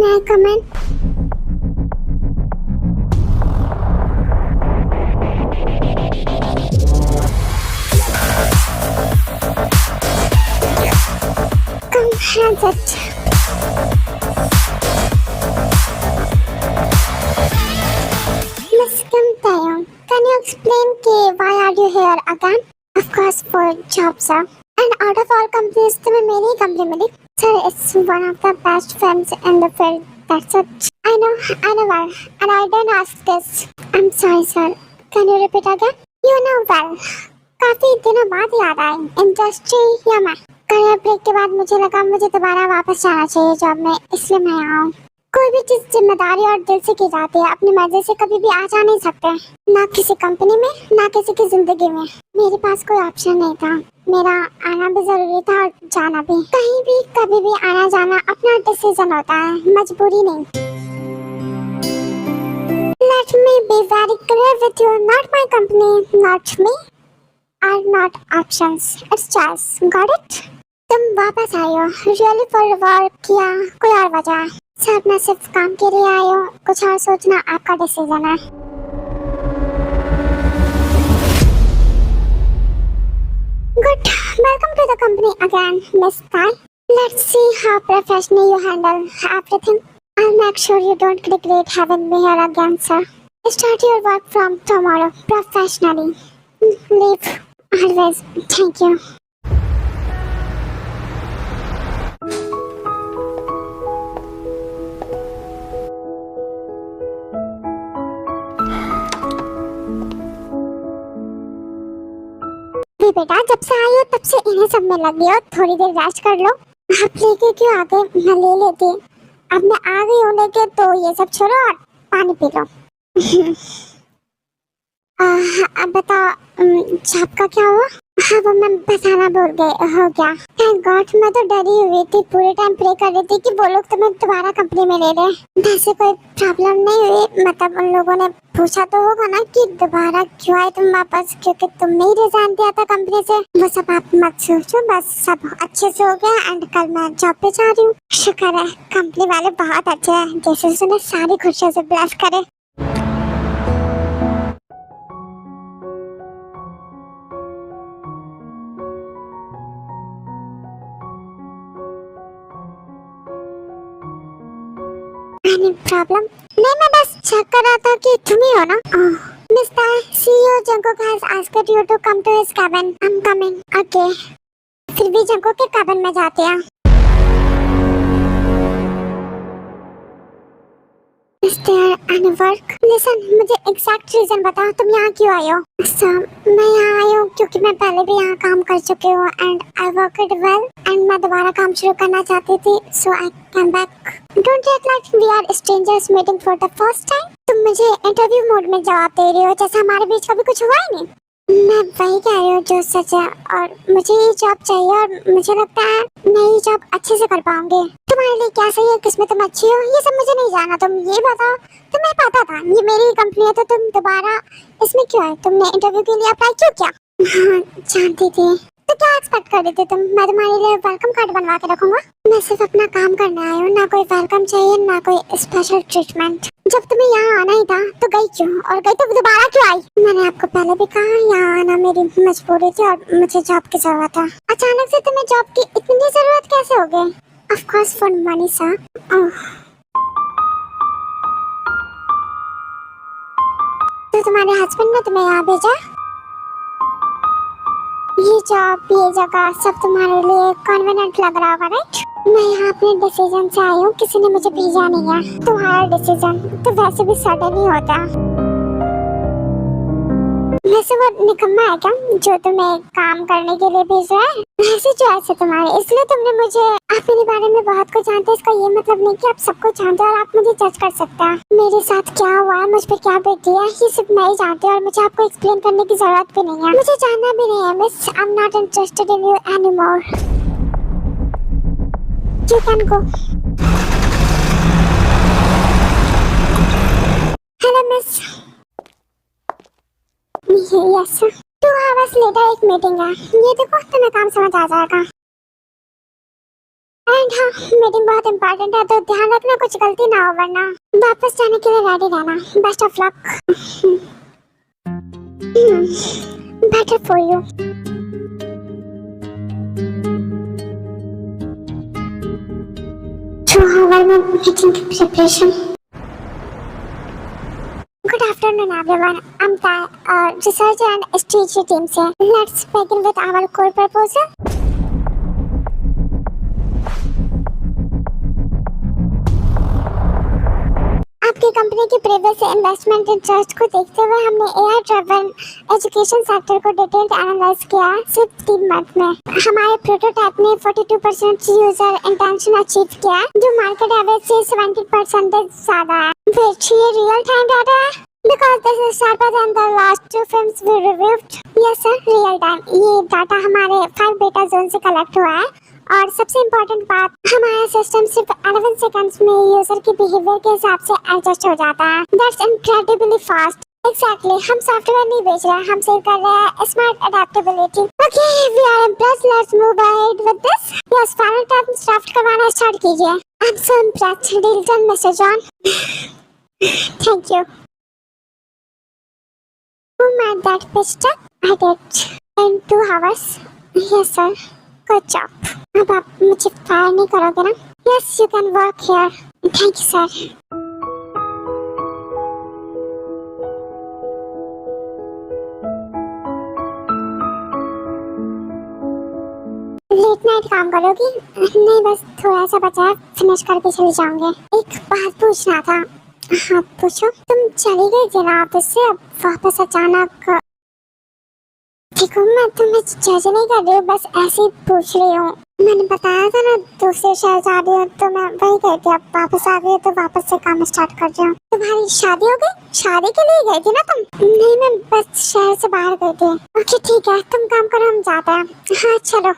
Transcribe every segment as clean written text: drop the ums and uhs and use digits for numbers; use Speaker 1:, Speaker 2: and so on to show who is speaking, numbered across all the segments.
Speaker 1: मैं कमेंट कम है सच। Miss Kim Taeyong, can you explain why are you here again? Of course for job, sir. And out of all companies, तुम्हें मेरी ही company milli. Sir, it's one of the best firms in the field. That's it. I know well, and I didn't ask this. I'm sorry, sir. Can you repeat again? You know well. काफी दिनों बाद याद आई. Industry या मैं. Career break के बाद मुझे लगा मुझे दोबारा वापस जाना चाहिए जॉब में, इसलिए मैं यहाँ हूँ। कोई भी चीज जिम्मेदारी और दिल से की जाती है, अपनी मर्जी से कभी भी आ जा नहीं सकते, ना किसी कंपनी में ना किसी की जिंदगी में। मेरे पास कोई ऑप्शन नहीं था, मेरा आना भी जरूरी था और जाना भी। कहीं भी कभी भी आना जाना अपना डिसीजन होता है, मजबूरी नहीं। Let me be very clear with you, not my company, not me, are not options. It's choice. Got it? तुम वापस आए हो, really for work या कोई और वजह? सर मैं सिर्फ काम के लिए आई हूँ, कुछ और सोचना आपका डिसीजन है। Good. Welcome to the company again, Miss Tai. Let's see how professionally you handle everything. I'll make sure you don't regret having me here again, sir. Start your work from tomorrow, professionally. Leave always. Thank you. बेटा जब से आई हो तब से इन्हें सब में लगी हो, थोड़ी देर रेस्ट कर लो। आप लेके क्यों आ गए? मैं ले लेती। अब मैं आ गई हूँ लेके, तो ये सब छोड़ो और पानी पी लो। अब बताओ जॉब का क्या हुआ? हाँ वो मैं बताना भूल गई, हो गया। थैंक गॉड, मैं तो डरी हुई थी, पूरे टाइम प्रे कर रही थी कि वो लोग तुम्हें दोबारा कंपनी में ले ले। वैसे कोई प्रॉब्लम नहीं हुई, मतलब उन लोगों ने पूछा तो होगा ना कि दोबारा क्यों आए तुम वापस, क्योंकि तुमने ही रिजाइन दिया था कंपनी से। वो सब आप मत सोचो, बस सब अच्छे से हो गया एंड कल मैं जॉब पे जा रही हूँ। शुक्र है कंपनी वाले बहुत अच्छे हैं, जैसे सुने सारी खुशियों से ब्लेस करे। प्रॉब्लम नहीं, मैं बस चेक कर रहा था कि तुम ही हो ना। Mister CEO Jungkook has asked you to come to his cabin. I'm coming. Okay. फिर भी जंगकुक के cabin में जाते हैं। Mr. Anurag, listen, मुझे exact reason बताओ तुम यहाँ क्यों आए हो? मैं यहाँ आई हूँ क्योंकि मैं पहले भी यहाँ काम कर चुकी हूँ and I worked well and मैं दोबारा काम शुरू करना चाहती थी, so I came back. Don't act like we are strangers meeting for the first time. तुम मुझे इंटरव्यू मोड में जवाब दे रही हो जैसे हमारे बीच कभी कुछ हुआ ही नहीं। मैं वही कह रही हूँ जो सच है, और मुझे ये जॉब चाहिए और मुझे लगता है मैं ये जॉब अच्छे से कर पाऊंगी। तुम्हारे लिए क्या सही है, किसमें तुम अच्छी हो, ये सब मुझे नहीं जाना। तुम ये बताओ, तुम्हें पता था ये मेरी कंपनी है तो तुम दोबारा इसमें क्यों आए? तुमने इंटरव्यू के लिए अप्लाई क्यों किया? हाँ जानती थी। तो क्या एक्सपेक्ट कर रही थी तुम? मैं तुम्हारे लिए वेलकम कार्ड बनवा के रखूंगा। मैं सिर्फ अपना काम करने आई हूँ, ना कोई वेलकम चाहिए ना कोई स्पेशल ट्रीटमेंट। जब तुम्हें यहाँ आना ही था तो गई क्यों, और गई तो दोबारा क्यों आई? मैंने आपको पहले भी कहा यहाँ आना मेरी मजबूरी थी और मुझे जॉब की जरूरत था। अचानक से तुम्हें जॉब की इतनी जरूरत कैसे हो गई? Of course for money sir. तो तुम्हारे हस्बैंड ने तुम्हें यहाँ भेजा? ये जॉब, ये जगह सब तुम्हारे लिए कन्वीनियंट लग रहा होगा, राइट? मैं यहाँ अपने डिसीजन से आई हूँ, किसी ने मुझे भेजा नहीं है। तुम्हारा डिसीजन तो वैसे भी सडन ही होता। वैसे वो निकम्मा है क्या जो तुम्हें काम करने के लिए भेज रहा है? वैसे चॉइस है तुम्हारी, इसलिए तुमने मुझे, आप मेरे बारे में बहुत कुछ जानते हैं, इसका ये मतलब नहीं कि आप सब कुछ जानते हो और आप मुझे जज कर सकते हैं। मेरे साथ क्या हुआ है, मुझ पे क्या बीती है, ये सिर्फ मैं ही जानती हूँ और मुझे आपको एक्सप्लेन करने की जरूरत भी नहीं है। मुझे जानना भी नहीं है miss, I am not interested in you anymore. You can go. Hello miss. Yes 2 hours later एक मीटिंग है, ये देखो तुम्हें काम समझ आ जाएगा। एंड हाँ, मीटिंग बहुत इम्पोर्टेंट है तो ध्यान रखना कुछ गलती ना हो, वरना वापस जाने के लिए रेडी रहना। Best of luck. Better for you. Meeting preparation. Good afternoon, everyone. I'm the research and strategy team से। Let's begin with our core proposal. आपकी कंपनी की प्रीवियस इन्वेस्टमेंट इंटरेस्ट को देखते हुए हमने एआई ड्रिवन एजुकेशन सेक्टर को detailed analyse किया है सिर्फ 3 मंथ में। हमारे प्रोटोटाइप ने 42% यूजर इंटेंशन अचीव किया है, जो मार्केट एवरेज से 70% ज्यादा है। which ये रियल टाइम डाटा है because this is sharper than the last 2 films we reviewed. Yes sir, real time। ये डाटा हमारे 5 बेटा जोन से कलेक्ट हुआ है और सबसे इम्पोर्टेंट बात, हमारा सिस्टम सिर्फ 11 सेकंड्स में यूजर की बिहेवियर के हिसाब से एडजस्ट हो जाता है। That's incredibly fast। Exactly, हम सॉफ्टवेयर नहीं बेच रहे हैं, हम सेल कर रहे हैं smart adaptability. Okay, we are impressed. Let's move ahead with this. Yes, final terms draft करवाना स्टार्ट कीजिए। I'm so impressed. Deal done, Mr. John. Thank you. Who made that pitch deck? I did in 2 hours. Yes sir. Good job. अब आप मुझे fire नहीं करोगे ना? Yes, you can work here. Thank you sir. Late night काम करोगी? नहीं, बस थोड़ा सा बचा है, फिनिश करके चली जाऊंगी। एक बात पूछना था। हाँ पूछो। तुम चली गई थी ना ऑफिस से, अब वापस अचानक? देखो, मैं तुम्हें जज नहीं कर रही हूँ, बस ऐसे ही पूछ रही हूँ। मैंने बताया था ना दूसरे शहर जा रही हूँ, तो मैं वही गई थी। अब वापस आ गई तो वापस से काम स्टार्ट कर रही हूँ। तुम्हारी शादी हो गई? शादी के लिए गई थी ना तुम? नहीं, मैं बस शहर से बाहर गई थी। ओके ठीक है, तुम काम करो, हम जाते हैं। हाँ चलो।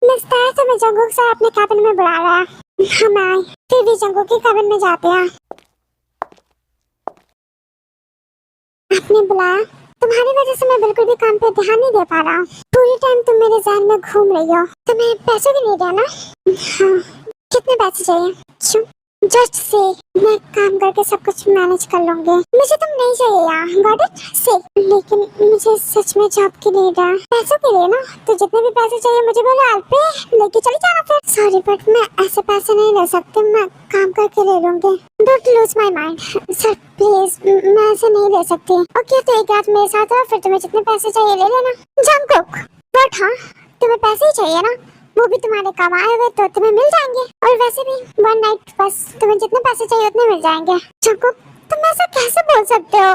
Speaker 1: लगता है तुम्हें जंगूक सर अपने कैबिन में बुला रहा है। हम आए, फिर भी जंगूक के कैबिन में जाते हैं। आपने बुलाया? तुम्हारी वजह से मैं बिल्कुल भी काम पे ध्यान नहीं दे पा रहा। पूरी टाइम तुम मेरे ज़हन में घूम रही हो। तुम्हें पैसों की नीड है ना? हाँ। कितने पैसे चाहिए? जस्ट से मैं काम करके सब कुछ मैनेज कर लूंगी। मुझे तुम नहीं चाहिए यार, गॉट इट? से लेकिन मुझे सच में जॉब की नीड है। पैसों के लिए ना, तो जितने भी पैसे चाहिए मुझे बोलो, आप पे लेके चली जाना फिर। सॉरी बट मैं ऐसे पैसे नहीं ले सकती, मैं काम करके ले लूंगी। Don't lose my mind sir please, मैं ऐसे नहीं ले सकती। ओके तो एक रात मेरे साथ रहो, फिर तुम्हें जितने पैसे चाहिए ले लेना। जंगकुक बट हाँ, तुम्हें पैसे ही चाहिए ना, वो भी तुम्हारे कमाए हुए, तो तुम्हें मिल जाएंगे। और वैसे भी 1 नाइट बस, तुम्हें जितने पैसे चाहिए उतने मिल जाएंगे। जंगकुक तुम ऐसा कैसे बोल सकते हो?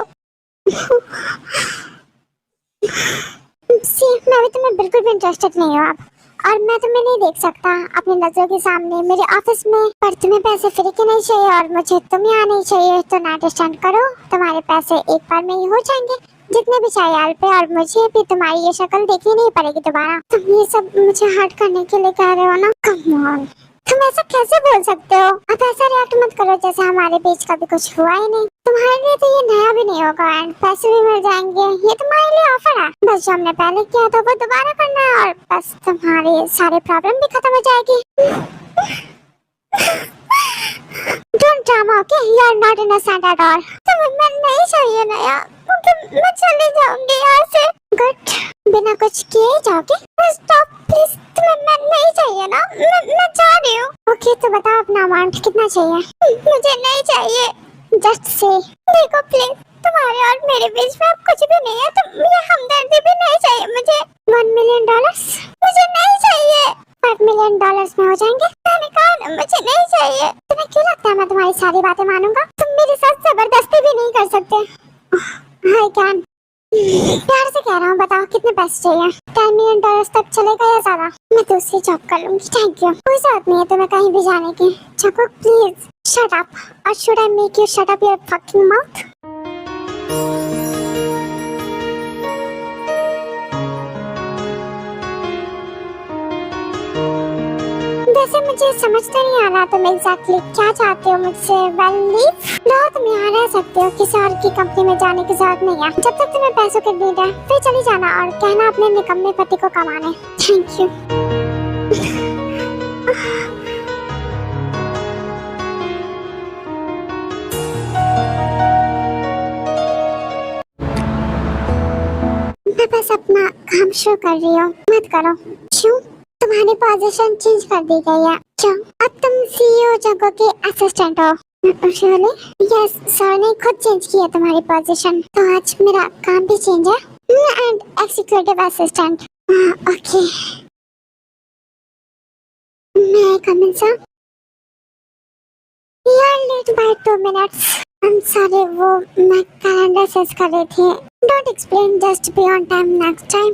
Speaker 1: सी मैं भी तुम्हें बिल्कुल भी इंटरेस्टेड नहीं हूँ अब, और मैं तुम्हें नहीं देख सकता अपनी नजरों के सामने मेरे ऑफिस में। पर तुम्हें पैसे फ्री के नहीं चाहिए और मुझे तुम यहाँ नहीं चाहिए, तो ना अंडरस्टैंड करो, तुम्हारे पैसे एक बार में ही हो जाएंगे, जितने भी चाहिए आल पे। और मुझे भी तुम्हारी ये शक्ल देखनी नहीं पड़ेगी दोबारा। तुम ये सब मुझे हर्ट करने के लिए कह रहे हो ना? कम ऑन, तुम ऐसा कैसे बोल सकते हो? अब ऐसा रिएक्ट मत करो जैसे हमारे बीच कभी कुछ हुआ ही नहीं। तुम्हारे लिए तो ये नया भी नहीं होगा एंड पैसे भी मिल जाएंगे, ये तुम्हारे लिए ऑफर है। बस जो हमने पहले किया था वो दोबारा करना है और बस तुम्हारे सारे प्रॉब्लम भी खत्म हो जाएगी। Don't drama, okay? You are not innocent at all. तुम्हें मैं नहीं चाहिए ना यार, मैं चली जाऊंगी यहाँ से। गुड, बिना कुछ किए जाओगे? स्टॉप प्लीज, तुम्हें मैं नहीं चाहिए ना, मैं जा रही हूँ। ओके तो बताओ अपना अमाउंट कितना चाहिए? मुझे नहीं चाहिए, जस्ट से। देखो प्लीज, तुम्हारे और मेरे बीच में अब कुछ भी नहीं है, तो ये हमदर्दी भी नहीं चाहिए मुझे। $1 मिलियन मुझे नहीं चाहिए। $5 मिलियन में हो जाएंगे। मैंने कहा ना मुझे नहीं चाहिए। तुम्हें क्यों लगता है मैं तुम्हारी सारी बातें मानूंगा? तुम मेरे साथ जबरदस्ती भी नहीं कर सकते। हाय कैन, प्यार से कह रहा हूँ, बताओ कितने पैसे चाहिए? $10 मिलियन तक चलेगा या ज्यादा? मैं दूसरी जॉब कर लूंगी, थैंक यू। कोई जरूरत नहीं है तुम्हें कहीं भी जाने की। जंगकुक प्लीज शट अप, और should I make you shut up your fucking mouth? वैसे मुझे समझ तो नहीं आ रहा तुम एग्जैक्टली क्या चाहते हो मुझसे। वेल लीव लो, तुम यहाँ रह सकते हो, किसी और की कंपनी में जाने की जरूरत नहीं है। जब तक तुम्हें पैसों की नीड है फिर चली जाना और कहना अपने निकम्मे पति को कमाने। Thank you. मैं बस अपना काम शुरू कर रही हूँ, मत करो। क्यों? तुम्हारी पोजीशन चेंज कर दी गई है। क्यों? अब तुम सीईओ जगह के असिस्टेंट हो। Really? यस, सर ने खुद चेंज किया तुम्हारी पोजीशन, तो आज मेरा काम भी चेंज है। And executive assistant. ओके, मैं कम इन सर? यार late by 2 minutes. I'm sorry, वो मैं कैलेंडर सेट कर रही थी। Don't explain, just be on time next time.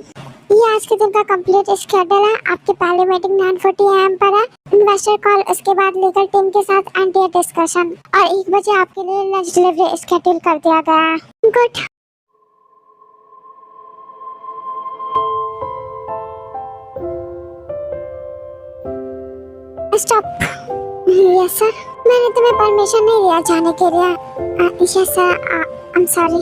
Speaker 1: ये आज के दिन का कंप्लीट स्केड्यूल है। आपकी पहली मीटिंग 9:40 AM पर है। इन्वेस्टर कॉल, उसके बाद लीगल टीम के साथ एनटीए डिस्कशन, और 1 बजे आपके लिए लंच डिलीवरी शेड्यूल कर दिया गया है। गुड। स्टॉप। यस सर, मैंने तुम्हें परमिशन नहीं दिया जाने के लिए। Yes sir, I am sorry.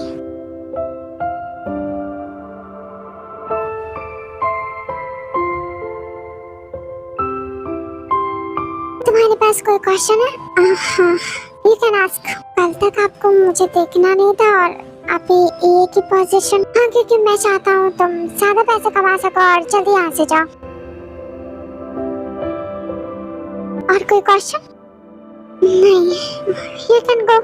Speaker 1: तुम्हारे पास कोई क्वेश्चन है? हाँ, यू कैन आस्क। कल तक आपको मुझे देखना नहीं था और अभी ए की पोजीशन। हाँ, क्योंकि मैं चाहता हूँ तुम ज्यादा पैसे कमा सको और जल्दी यहाँ से जाओ। और कोई क्वेश्चन? नहीं, you can go.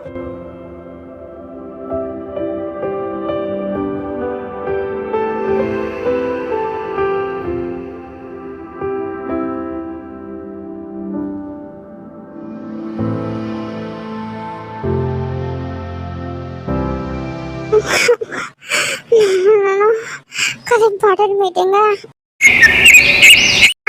Speaker 1: कल इम्पोर्टेंट मीटिंग है।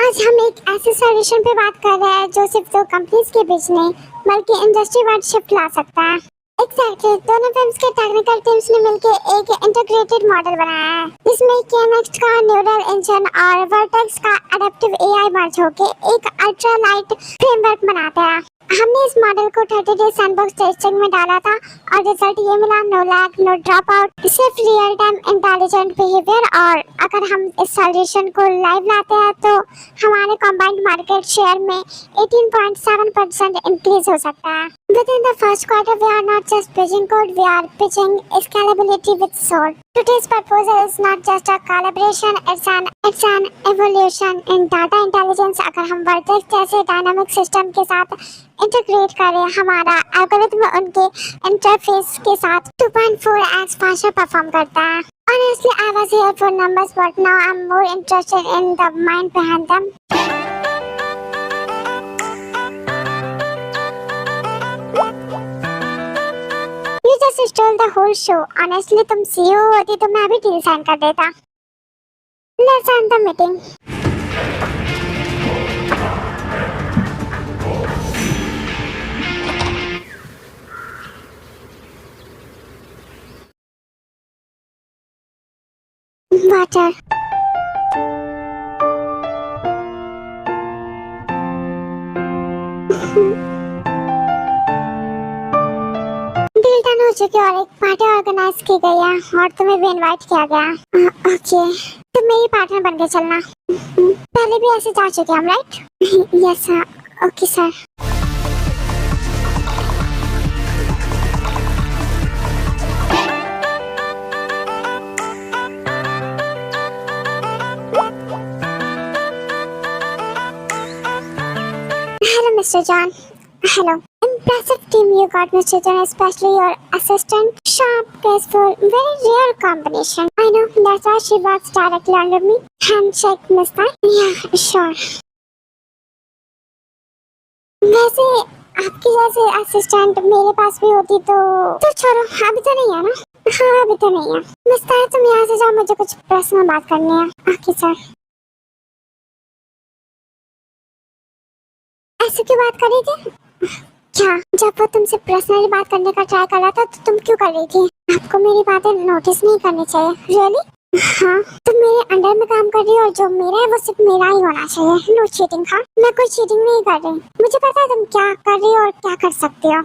Speaker 1: आज हम एक ऐसे सॉल्यूशन पे बात कर रहे हैं जो सिर्फ 2 कंपनीज के बीच नहीं बल्कि इंडस्ट्री वाइड शिफ्ट ला सकता है। एग्जैक्टली, दोनों फर्म्स के टेक्निकल टीम्स ने मिलकर एक इंटीग्रेटेड मॉडल बनाया है जिसमें KNX का न्यूरल इंजन और वर्टेक्स का एडेप्टिव AI मर्ज होकर एक अल्ट्रा लाइट फ्रेमवर्क बनाते हैं। हमने इस मॉडल को 30 डेज सैंडबॉक्स टेस्टिंग में डाला था और रिजल्ट ये मिला, no lag, no drop out, सिर्फ रियल टाइम इंटेलिजेंट बिहेवियर। और अगर हम इस सॉल्यूशन को लाइव लाते हैं तो हमारे कंबाइंड मार्केट शेयर में 18.7% इंक्रीज हो सकता है। Within the first quarter, we are not just pitching code, we are pitching scalability with soul. Today's proposal is not just a collaboration, it's an evolution in data intelligence. अगर हम vertex जैसे dynamic system के साथ integrate करें, हमारा algorithm उनके interface के साथ 2.4x फास्टर परफॉर्म करता है। Honestly, I was here for numbers, but now I'm more interested in the mind behind them. You just stole the whole show. Honestly, तुम CEO होती तो मैं भी डील साइन कर देता। Let's end the meeting. Water. Deal done हो चुकी और एक पार्टी ऑर्गेनाइज की गई है और तुम्हें भी इनवाइट किया गया। ओके, तुम मेरी पार्टनर बन के चलना। पहले भी ऐसे जा चुके हम, right? Yes sir. Okay sir. Hello, Mr. John. Hello. Impressive team you got, Mr. John, especially your assistant. Sharp, graceful, very rare combination. I know, that's why she works directly under me. Handshake, mister? Yeah, sure. वैसे आपकी जैसे assistant मेरे पास भी होती तो छोड़ो, अभी तो नहीं है ना? हाँ, अभी तो नहीं है। मिस्टर, तुम यहाँ से जाओ, मुझे कुछ पर्सनल बात करनी है। Okay sir. ऐसे क्यों बात कर रही थी? क्या जब वो तुमसे पर्सनली बात करने का ट्राई कर रहा था तो तुम क्यों कर रही थी? आपको मेरी बातें नोटिस नहीं करनी चाहिए। रियली? हाँ, तुम मेरे अंडर में काम कर रही हो और जो मेरा है वो सिर्फ मेरा ही होना चाहिए। No cheating. हाँ, मैं कोई चीटिंग नहीं कर रही। मुझे पता है तुम क्या कर रही हो और क्या कर सकती हो।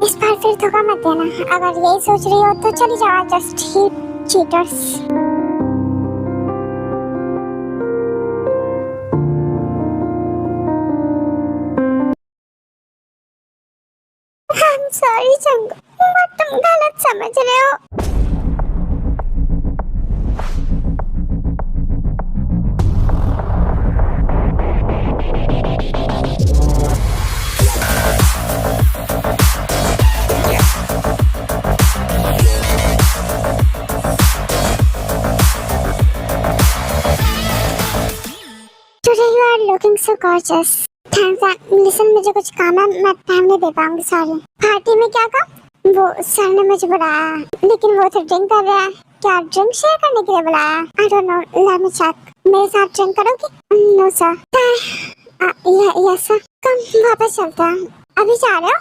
Speaker 1: इस बार फिर धोखा मत देना। अगर यही सोच रही हो तो चली जाओ। जस्ट ही चीटर्स। सॉरी चंगू, तुम गलत समझ रहे हो। गॉर्जियस। थैंक्स। लिसन, मुझे कुछ काम है, मैं टाइम नहीं दे पाऊंगी, सॉरी। पार्टी में क्या काम? वो सर ने मुझे बुलाया, लेकिन वो तो ड्रिंक कर रहा है। क्या ड्रिंक शेयर करने के लिए बुलाया? I don't know, let me check. मेरे साथ ड्रिंक करोगी? No sir. Yes sir. Come वापस चलते हैं। अभी जा रहे हो?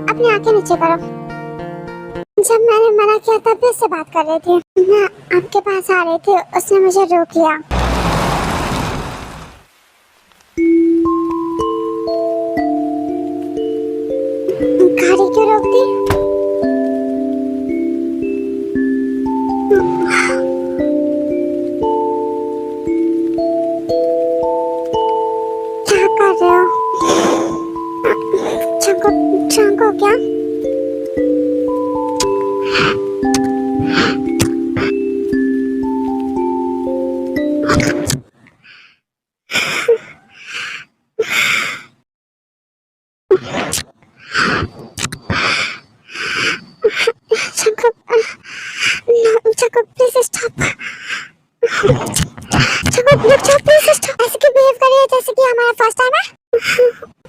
Speaker 1: अपनी आंखें नीचे करो। जब मैंने मना किया तब भी उससे बात कर रही थी। मैं आपके पास आ रही थी, उसने मुझे रोक लिया। गाड़ी क्यों रोक दी? क्या कर रहे हो? चांको क्या? चांको प्लीज स्टॉप। चांको प्लीज स्टॉप। ऐसे क्यों बिहेव कर रही है जैसे कि हमारा फर्स्ट टाइम है?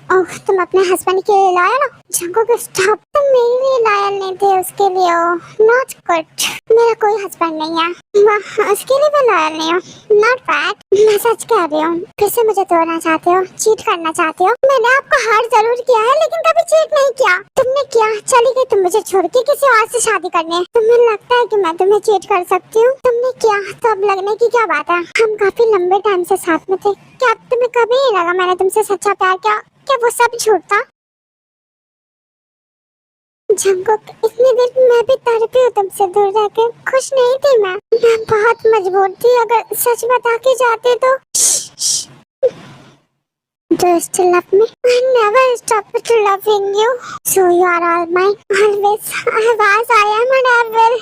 Speaker 1: ओह, तुम अपने हस्बैंड के लिए लॉयल हो? चांको स्टॉप। तुम मेरे लिए लॉयल नहीं थे, उसके लिए हो। Not good. मेरा कोई हस्बैंड नहीं है, उसके लिए मैं लॉयल नहीं हूँ। Not bad. मैं सच कह रही हूँ। फिर से मुझे तोड़ना चाहते हो, चीट करना चाहते हो? मैंने आपको हर्ट जरूर किया है, लेकिन कभी चीट नहीं किया। तुमने किया, चली गई तुम मुझे छोड़ के किसी और से शादी करने। तुम्हें लगता है कि मैं तुम्हें चीट कर सकती हूँ? तुमने किया तो अब लगने की क्या बात है? हम काफी लंबे टाइम से साथ में थे। क्या तुम्हें कभी नहीं लगा मैंने तुमसे सच्चा प्यार किया? क्या वो सब झूठ था? जंगकुक, इतनी देर मैं भी तड़पी हूँ तुमसे दूर रहकर। खुश नहीं थी मैं बहुत मजबूर थी। अगर सच बता के जाते तो। Do you still love me? I never stopped to loving you. So you are all mine, always. I was, I am, and I will.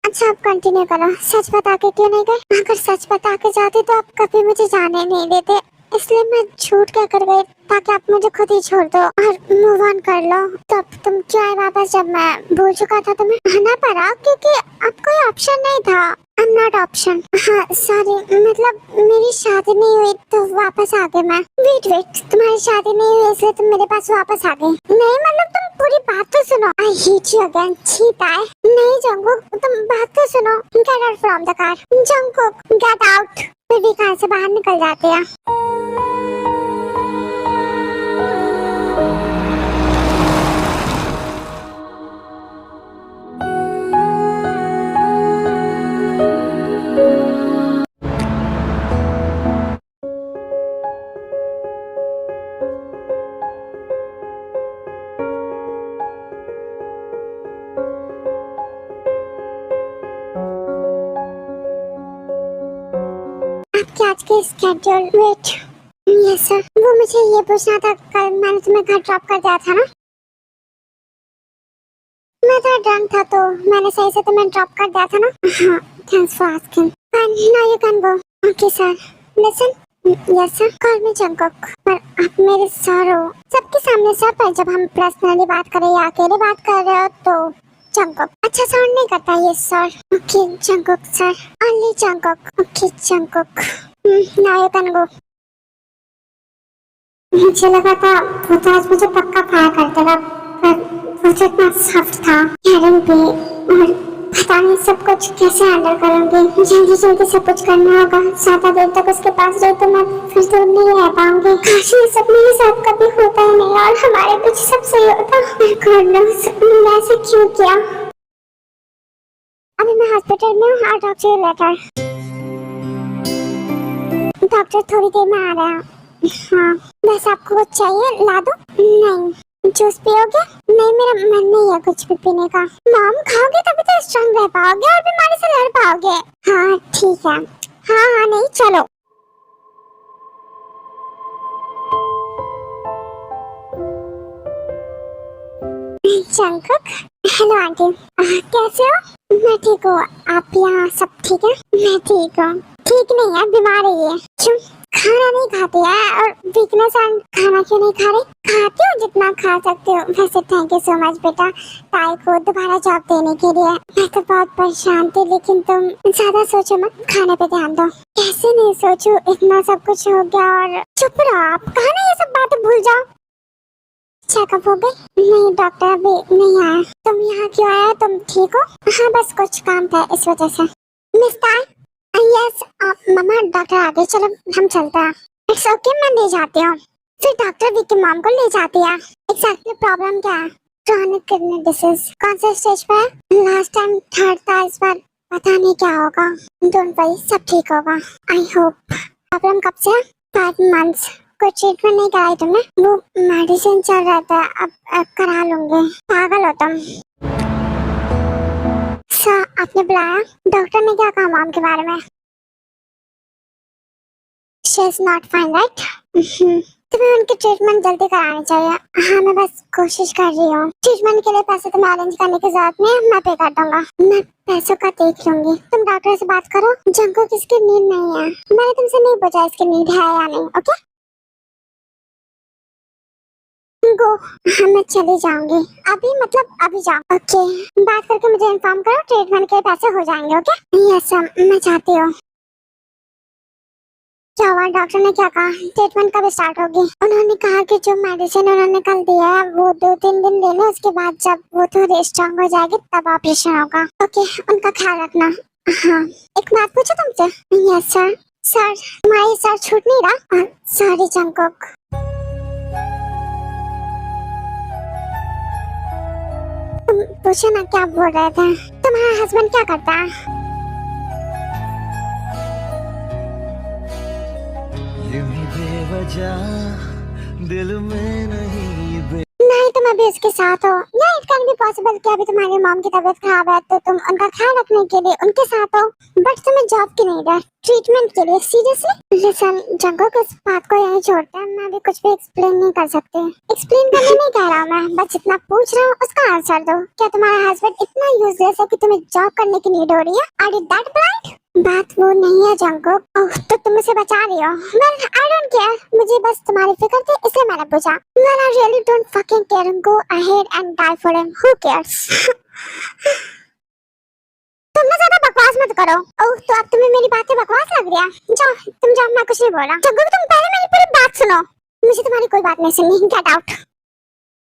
Speaker 1: अच्छा, आप कंटिन्यू करो। सच बता के क्यों नहीं गए? अगर सच बता के जाते तो आप कभी मुझे जाने नहीं देते, इसलिए मैं झूठ कह कर गई ताकि आप मुझे खुद ही छोड़ दो और मूव ऑन कर लो। तो अब तुम क्यों आए वापस जब मैं भूल चुका था तुम्हें? आना पड़ा क्योंकि अब कोई ऑप्शन नहीं था। I am not option. हाँ सॉरी, मतलब मेरी शादी नहीं हुई तो वापस आ गए मैं। वेट, तुम्हारी शादी नहीं हुई इसलिए तुम मेरे पास वापस आ गई? नहीं, मतलब तुम पूरी बात तो सुनो। I hate you again. Cheat आए। नहीं जंगकुक, तुम बात तो सुनो। Get out from the car. Jungkook, get out. फिर भी कार से बाहर निकल जाते हैं। आपके आज के स्केड्यूल। Wait, yes sir. वो मुझे ये पूछना था, कल मैंने तुम्हें घर ड्रॉप कर दिया था ना? मैं थोड़ा ड्रंक था तो मैंने सही से तुम्हें ड्रॉप कर दिया था ना? हाँ, thanks for asking. Now you can go. Okay sir. Listen, yes sir. Call me Jungkook. पर आप मेरे सर हो सबके सामने सर, पर जब हम पर्सनली बात करें या अकेले बात कर रहे हो तो जंगकुक। अच्छा साउंड नहीं करता ये sir. Okay Jungkook sir. Only Jungkook. Okay Jungkook. Now you can go. मुझे लगा था वो तो आज मुझे पक्का फायर कर देगा, पर वो तो इतना सॉफ्ट था। हेरन भी, और पता नहीं सब कुछ कैसे हैंडल करूंगी। जल्दी जल्दी सब कुछ करना होगा। ज्यादा देर तक उसके पास रही तो मैं फिर दूर नहीं रह पाऊंगी। काश ये सब मेरे साथ कभी होता ही नहीं और हमारे बीच सब सही होता। मैंने ऐसे क्यों किया? अभी मैं हॉस्पिटल में हूँ। Doctor letter. डॉक्टर थोड़ी देर में आ रहा है। हाँ, बस आपको कुछ चाहिए ला दो? नहीं। जूस पियोगे? नहीं, मेरा मन नहीं है कुछ भी पीने का। मॉम, खाओगे तभी तो स्ट्रांग रह पाओगे और बीमारी से लड़ पाओगे। हाँ ठीक है। हाँ नहीं, चलो। Jungkook, hello aunty. कैसे हो? मैं ठीक हूँ। आप यहाँ सब ठीक है? मैं ठीक हूँ। ठीक नहीं है, बीमार है ये। क्यों खाना नहीं खाती है और वीकनेस एंड खाना क्यों नहीं खा रही? खाती हूँ जितना खा सकती हूँ। वैसे थैंक यू सो मच बेटा ताई को दोबारा जॉब देने के लिए। मैं तो बहुत परेशान थी, लेकिन तुम ज्यादा सोचो मत, खाने पे ध्यान दो। कैसे नहीं सोचूं, इतना सब कुछ हो गया और चुप रहो आप, कहा ना ये सब बातें भूल जाओ। चेकअप हो गई? नहीं डॉक्टर अभी नहीं आया। तुम यहाँ क्यों आया, तुम ठीक हो? हाँ बस कुछ काम था इस वजह से। मिस्टर यस मम्मा डॉक्टर आ गए, चलो हम चलते हैं। इट्स ओके मैं ले जाती हूँ। फिर डॉक्टर विक्की मॉम को ले जाती है। एग्जैक्टली प्रॉब्लम क्या है? Chronic kidney disease. कौन से स्टेज पे है? लास्ट टाइम थर्ड था, इस बार पता नहीं क्या होगा। डोंट वरी सब ठीक होगा, आई होप। प्रॉब्लम कब से है? 5 मंथ्स। कोई ट्रीटमेंट नहीं कराई तुमने? वो मेडिसिन चल रहा था, अब करा लूंगी। पागल हो तुम। सर आपने बुलाया? डॉक्टर ने क्या कहा मॉम के बारे में? She is not fine right? तुम्हें उनकी ट्रीटमेंट जल्दी करानी चाहिए। हाँ मैं बस कोशिश कर रही हूँ। ट्रीटमेंट के लिए पैसे तुम्हें अरेंज करने की जरूरत नहीं है, मैं पे कर दूंगा। मैं पैसों का देख लूंगी, तुम डॉक्टर से बात करो। जंको किसकी नींद नहीं है, मैंने तुमसे नहीं पूछा इसकी नींद है या नहीं। Okay go. हाँ मैं चली जाऊंगी अभी, मतलब अभी जाओ। ओके बात करके मुझे इन्फॉर्म करो, ट्रीटमेंट के पैसे हो जाएंगे। ओके यस सर मैं चाहती हूँ। क्या हुआ, डॉक्टर ने क्या कहा? ट्रीटमेंट कब स्टार्ट होगी? उन्होंने कहा कि जो मेडिसिन उन्होंने कल दिया है वो 2-3 दिन ले लो, उसके बाद जब वो थोड़ी स्ट्रांग हो जाएगी तब ऑपरेशन होगा। ओके उनका ख्याल रखना। हाँ एक बात पूछो तुमसे? Yes sir. सर तुम्हारी सर छूट नहीं रहा? Sorry Jungkook. तुम पूछो ना क्या बोल रहे थे? तुम्हारा हस्बैंड क्या करता है? बेवजह दिल में नहीं तुम अभी उसके साथ हो, या इट कैन बी पॉसिबल कि अभी तुम्हारी मॉम की तबीयत खराब है तो तुम उनका ख्याल रखने के लिए उनके साथ हो, बट तुम्हें जॉब की नहीं है, ट्रीटमेंट के लिए। सीरियसली लिसन जंकुक इस बात को यहीं छोड़ते हैं, मैं अभी कुछ भी एक्सप्लेन नहीं कर सकती। एक्सप्लेन करने नहीं कह रहा मैं, बस जितना पूछ रहा हूँ उसका आंसर दो। क्या तुम्हारा हस्बैंड इतना यूजलेस है कि तुम्हें जॉब करने की नीड हो रही है? Are you that blind? बात वो नहीं है जंकुक। ओह तो तुम उसे बचा रही हो। वेल आई डोंट केयर, मुझे बस तुम्हारी फिक्र थी इसलिए मैंने पूछा। Well I really don't fucking care, go ahead and die for him, who cares. तुम ना ज्यादा बकवास मत करो। ओह तो अब तुम्हें मेरी बातें बकवास लग रही है? जाओ तुम जाओ, मैं कुछ नहीं बोला। जंकुक तुम पहले मेरी पूरी बात सुनो। मुझे तुम्हारी कोई बात नहीं सुननी, गेट आउट।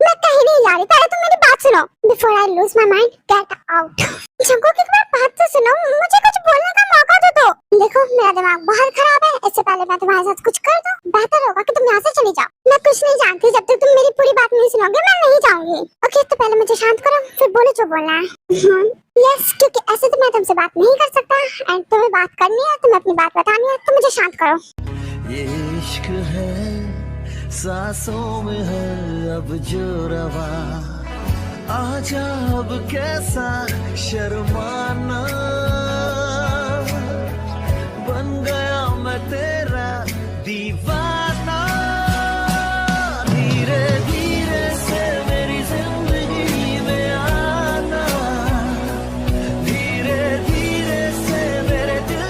Speaker 1: मैं कहीं नहीं जा रही, पहले तुम मेरी बात सुनो। Before I lose my mind get out. Jungkook एक बार बात तो सुनो, मुझे कुछ बोलने का मौका दो। देखो मेरा दिमाग बहुत खराब है, इससे पहले मैं तुम्हारे साथ कुछ कर दूं बेहतर होगा कि तुम यहाँ से चली जाओ। मैं कुछ नहीं जानती, जब तक तुम मेरी पूरी बात नहीं सुनोगे मैं नहीं जाऊंगी। ओके तो पहले मुझे शांत करो, फिर बोलो जो बोलना है। यस क्योंकि ऐसे तो मैं तुमसे बात नहीं कर सकता, एंड तुम्हें बात करनी है, तुम्हें अपनी बात बतानी है, तो मुझे शांत करो। ये इश्क है सांसों में है अब जो रवा, आजा अब कैसा शर्माना, बन गया मैं तेरा दीवाना, धीरे धीरे से मेरी जिंदगी में आना, धीरे धीरे से मेरे दिल।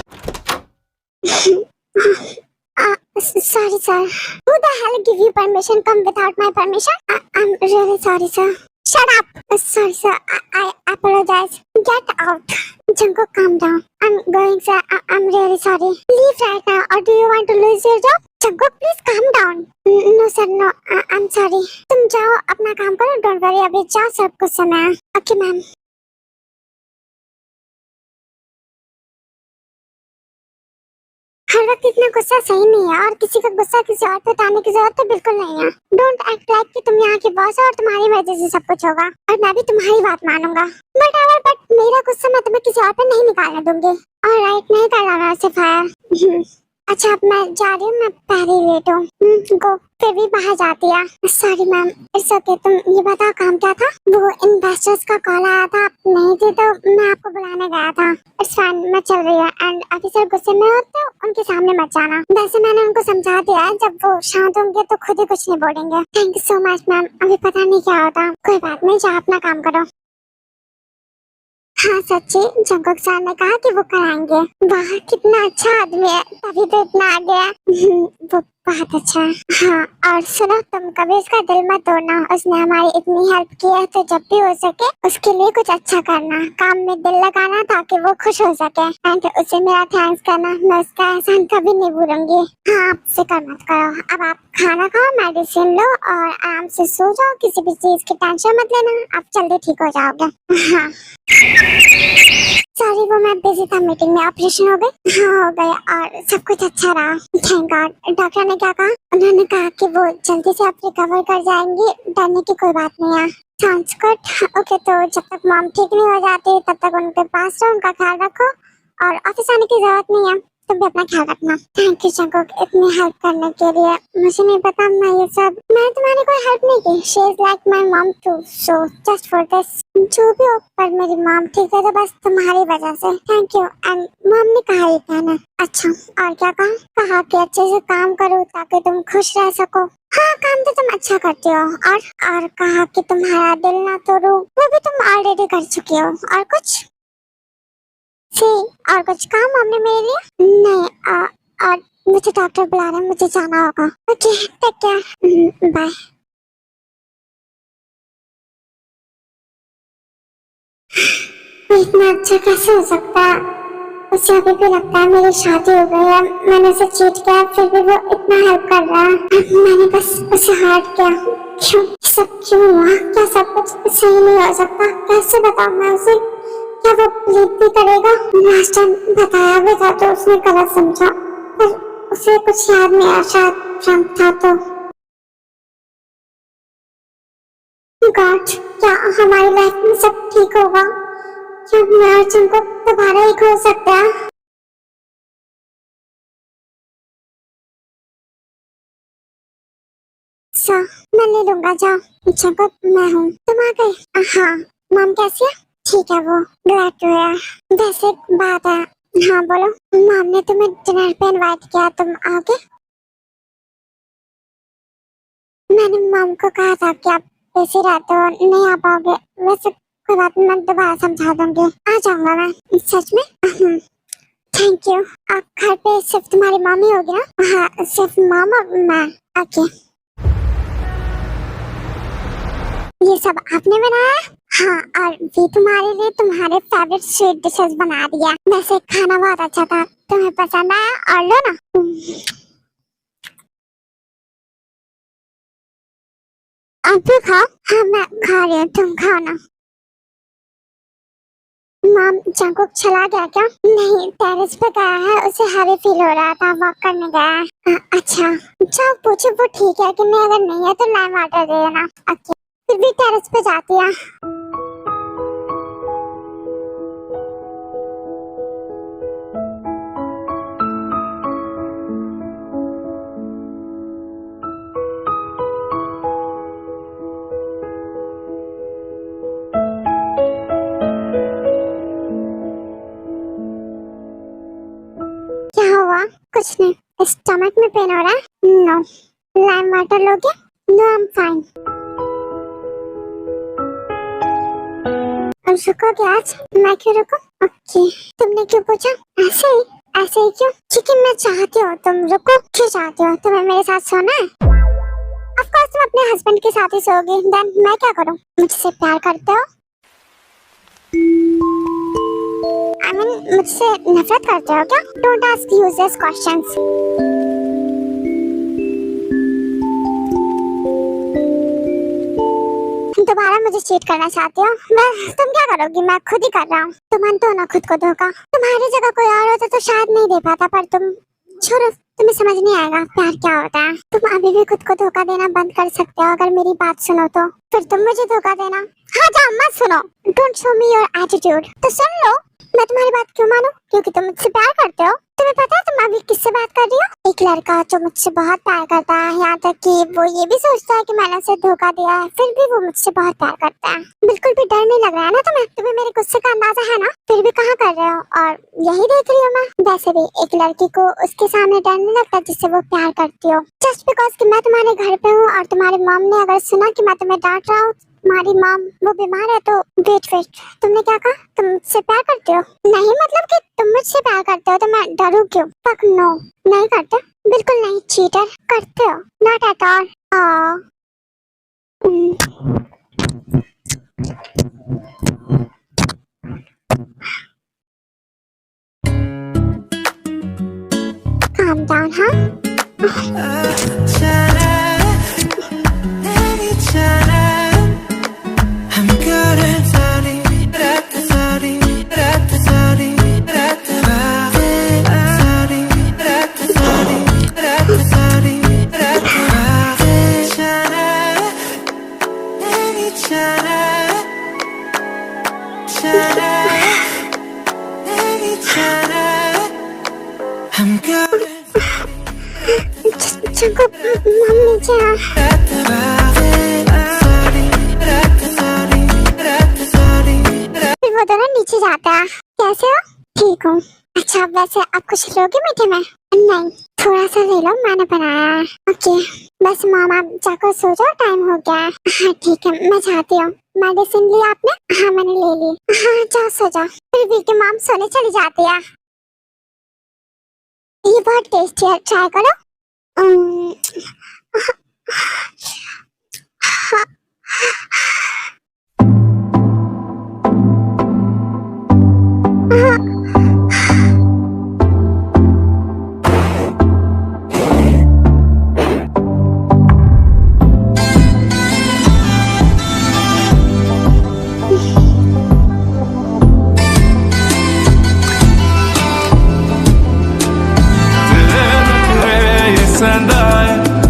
Speaker 1: Sorry sir. Who the hell give you permission come without my permission? I'm really sorry sir. Shut up. Sorry sir. I apologize. Get out. Jungkook calm down. I'm going sir. I'm really sorry. Leave right now or do you want to lose your job? Jungkook please calm down. No sir no. I'm sorry. तुम जाओ अपना काम करो. Don't worry अभी जाओ सब कुछ समय है. Okay ma'am. हर वक्त इतना गुस्सा सही नहीं है और किसी का गुस्सा किसी और पे उतारने की जरूरत तो बिल्कुल नहीं है। डोंट एक्ट लाइक कि तुम यहाँ की बॉस हो और तुम्हारी वजह से सब कुछ होगा और मैं भी तुम्हारी बात मानूंगा। बट मेरा गुस्सा मैं तुम्हें किसी और पे नहीं निकालने दूंगी। ऑलराइट नहीं करना मैं उसे फायर। अच्छा अब मैं जा रही हूँ, मैं पहले लेट हूँ। गो फिर भी बाहर जाती है। Sorry ma'am it's okay. तुम ये बताओ काम क्या था? वो इन्वेस्टर्स का कॉल आया था, आप नहीं थे तो मैं आपको बुलाने गया था। इट्स फाइन मैं चल रही हूँ एंड ऑफिसर गुस्से में हो तो उनके सामने मत जाना। वैसे मैंने उनको समझा दिया है, जब वो शांत होंगे तो खुद ही कुछ नहीं बोलेंगे। Thank you so much ma'am. अभी पता नहीं क्या होता, कोई बात नहीं, जाओ अपना काम करो। हाँ सच्ची, जंगकुक सर ने कहा कि वो कराएंगे। वाह कितना अच्छा आदमी है, तभी तो इतना आगे है। वो बहुत अच्छा है। हाँ और सुनो, तुम कभी उसका दिल मत तोड़ना। उसने हमारी इतनी हेल्प की है, तो जब भी हो सके उसके लिए कुछ अच्छा करना, काम में दिल लगाना, ताकि वो खुश हो सके। एंड उसे मेरा थैंक्स करना, मैं उसका एहसान कभी नहीं भूलूंगी। हाँ आप फिक्र मत करो, अब आप खाना खाओ, मेडिसिन लो और आराम से सो जाओ। किसी भी चीज की टेंशन मत लेना, आप जल्दी ठीक हो जाओगे। हाँ सॉरी, वो मैं बिजी था मीटिंग में। ऑपरेशन हो गई? हाँ हो गई, और सब कुछ अच्छा रहा, थैंक गॉड। डॉक्टर ने क्या कहा? उन्होंने कहा कि वो जल्दी से आप रिकवर कर जाएंगी, डरने की कोई बात नहीं है। Sounds good. ओके, तो जब तक मॉम ठीक नहीं हो जाती तब तक उनके पास रहो, उनका ख्याल रखो, और ऑफिस आने की जरूरत नहीं है। तुम भी अपना ख्याल रखना। थैंक यू जंगकुक, इतनी हेल्प करने के लिए। मुझे नहीं पता मैं ये सब, मैंने तुम्हारी कोई हेल्प नहीं की। She is like my mom too, so just for this. जो भी हो, पर मेरी मॉम ठीक है तो बस तुम्हारी वजह से। Thank you. एंड मॉम ने कहा ही कहना। अच्छा, और क्या कहा? कहा कि अच्छे से काम करो ताकि तुम खुश रह सको। हाँ काम तो तुम अच्छा करती हो। और कहा कि तुम्हारा दिल ना तोड़ो, वो भी तुम ऑलरेडी कर चुकी हो। और कुछ? सी, और कुछ काम हमने मेरे लिए? नहीं, और मुझे डॉक्टर बुला रहे हैं, मुझे जाना होगा। Okay take care, bye. वो इतना अच्छा कैसे हो सकता है? उसे अभी भी लगता है मेरी शादी हो गई है, मैंने उसे चीट किया, फिर भी वो इतना हेल्प कर रहा है। मैंने बस उसे हर्ट किया। क्यों सब क्यों हुआ? क्या सब कुछ सही नहीं हो सकता? कैसे बताऊं मैं उसे? क्या वो बिलीव भी करेगा? लास्ट टाइम बताया भी था तो उसने गलत समझा, पर उसे कुछ याद नहीं आया, शायद भ्रम था। तो गॉड, क्या हमारी लाइफ में सब ठीक होगा? क्या मैं और को दोबारा एक हो सकता है? अच्छा मैं ले लूंगा, जाओ। जंको मैं हूँ, तुम आ गए? हाँ। मॉम कैसी है? ठीक है वो, ग्लैड टू हियर। वैसे एक बात है। हाँ बोलो। मॉम ने तुम्हें डिनर पे इनवाइट किया, तुम आओगे? मैंने मॉम को कहा था कि आप ऐसे रहते हो, नहीं आ पाओगे। वैसे कोई बात नहीं, मैं दोबारा समझा दूंगी, आ जाऊंगा मैं। सच में? Thank you. आप घर पे सिर्फ तुम्हारी मम्मी होगी ना? हाँ सिर्फ मॉम और मैं। ओके। ये सब आपने बनाया? हाँ, और भी तुम्हारे लिए तुम्हारे फेवरेट स्वीट डिशेस बना दिया। वैसे खाना बहुत अच्छा था, तुम्हें पसंद आया? और लो ना। आप भी खाओ। हाँ मैं खा रही हूँ, तुम खाओ ना। मॉम जंकुक चला गया क्या? नहीं, टेरेस पे गया है, उसे हैवी फील हो रहा था, वॉक करने गया है। अच्छा, जाओ पूछो वो ठीक है कि नहीं, अगर नहीं है तो लाइम वाटर दे देना। ओके। फिर भी टेरेस पे जाती है। क्या हुआ? कुछ नहीं, स्टमक में पेन हो रहा है? नो। लाइम वाटर लोगे? No I am fine. अब रुकोगे आज? मैं क्यों रुकूं? ओके। तुमने क्यों पूछा? ऐसे ही? ऐसे ही क्यों? क्योंकि मैं चाहती हूँ तुम रुको। क्यों चाहती हो? तुम्हें मेरे साथ सोना है? ऑफ कोर्स तुम अपने हस्बैंड के साथ ही सोओगी, देन मैं क्या करूँ? मुझसे प्यार करते हो? आई मीन मुझसे नफरत करते हो क्या? Don't ask useless questions. दोबारा मुझे चीट करना चाहती हो? मैं, तुम क्या करोगी? मैं खुद ही कर रहा हूँ। तुम मानते हो ना खुद को धोखा? तुम्हारी जगह कोई और होता तो शायद नहीं दे पाता, पर तुम छोड़ो, तुम्हें समझ नहीं आएगा प्यार क्या होता है। तुम अभी भी खुद को धोखा देना बंद कर सकते हो अगर मेरी बात सुनो तो। फिर तुम मुझे धोखा देना। हाँ जाओ, मत सुनो। Don't show me your attitude. तो सुन लो, मैं तुम्हारी बात क्यों मानूं? क्योंकि तुम मुझसे प्यार करते हो। तुम्हें पता है तुम अभी किससे बात कर रही हो? एक लड़का जो मुझसे बहुत प्यार करता है, यहाँ तक कि वो ये भी सोचता है कि मैंने उसे धोखा दिया है, फिर भी वो मुझसे बहुत प्यार करता है। बिल्कुल भी डर नहीं लग रहा है ना तुम्हें? तुम्हें मेरे गुस्से का अंदाजा है ना? फिर भी कहाँ कर रहे हो? और यही देख रही हूँ मैं। वैसे भी एक लड़की को उसके सामने डर नहीं लगता जिससे वो प्यार करती हो। जस्ट बिकॉज कि मैं तुम्हारे घर पे हूँ और तुम्हारी मॉम ने अगर सुना कि मैं तुम्हें डांट रहा हूँ हमारी मॉम वो बीमार है तो वेट वेट, तुमने क्या कहा? तुम मुझसे प्यार करते हो? नहीं मतलब कि तुम मुझसे प्यार करते हो तो मैं डरूं क्यों? फक नो, नहीं करते, बिल्कुल नहीं। चीटर करते हो? Not at all. Calm down, हाँ। चंको, मम नीचे आ। फिर वो दोनों नीचे जाता है। कैसे हो? ठीक हूँ। अच्छा वैसे आप कुछ लोगे मीठे में? नहीं, थोड़ा सा ले लो, मैंने बनाया है। ओके, बस मामा जाकर सो जाओ, टाइम हो गया है। हाँ ठीक है, मैं जाती हूँ। मेडिसिन ली आपने? हाँ मैंने ले ली। हाँ जाओ सो जाओ। फिर वी की मॉम सोने चली जाती है। ये बहुत टेस्टी है, ट्राई करो।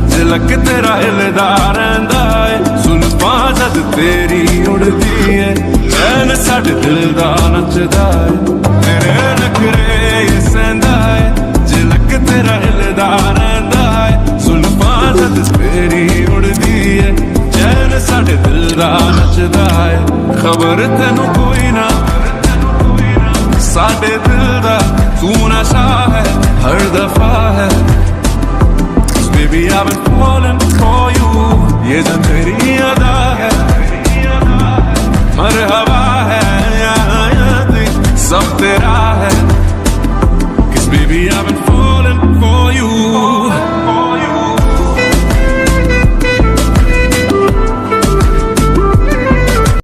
Speaker 2: झलक तेरा हिलदा रहंदा है, सुल्फा जद तेरी उड़दी है, चैन साडे दिल दा नचदा है, तेरे नखरे ये सहंदा है, झलक तेरा हिलदा रहंदा है, सुल्फा जद तेरी उड़दी है, चैन साडे दिल दा नचदा है, खबर तेनू कोई ना साडे दिल दा तू नशा है हर दफा है। Baby, I've been falling for you. ये जो तेरी अदा है, मरहबा है, याद सब तेरा है। 'Cause baby, I've been falling for you.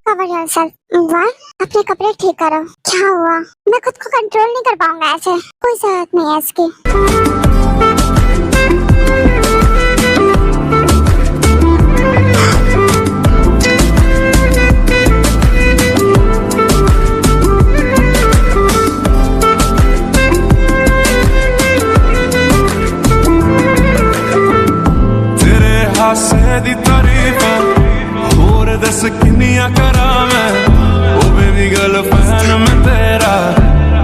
Speaker 1: Cover yourself. वाह, अपने कपड़े ठीक करो। क्या हुआ? मैं खुद को कंट्रोल नहीं कर पाऊंगा ऐसे। कोई जरूरत नहीं है इसकी।
Speaker 2: हासे दी तारीफ होर दस किन्नियां करा मैं, ओ बेबी गर्ल फैन मैं तेरा,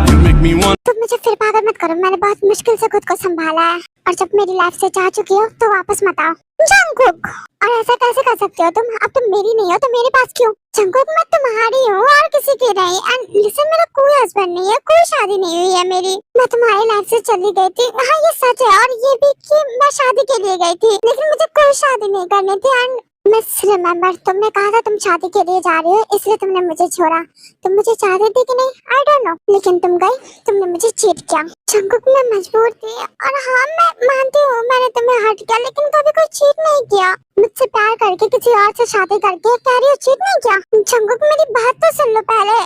Speaker 2: you make me want।
Speaker 1: तुम मुझे फिर पागल मत करो, मैंने बहुत मुश्किल से खुद को संभाला है, और जब मेरी लाइफ से जा चुकी हो तो वापस मत आओ। जंगकुक, और ऐसा कैसे कर सकते हो तुम? अब तुम मेरी नहीं हो तो मेरे पास क्यों? जंगकुक मैं तुम्हारी हूँ और किसी की नहीं। एंड लिसन, मेरा कोई हस्बैंड नहीं है, कोई शादी नहीं हुई है मेरी। मैं तुम्हारी लाइफ से चली गई थी, हाँ ये सच है, और ये भी कि मैं शादी के लिए गई थी, लेकिन मुझे कोई शादी नहीं करनी थी। एंड मिस रिमेम्बर, तुमने कहा था तुम शादी के लिए जा रही हो, इसलिए तुमने मुझे छोड़ा। तुम मुझे चाहते थे कि नहीं, आई डोंट नो, लेकिन तुम गई, तुमने मुझे चीट किया। जंगकुक मैं मजबूर थी, और हाँ मैं मानती हूँ मैंने तुम्हें हर्ट किया, लेकिन कभी कोई चीट नहीं किया। मुझसे प्यार करके किसी और से शादी करके कह रही हो चीट नहीं किया? जंगकुक मेरी बात तो सुन लो पहले।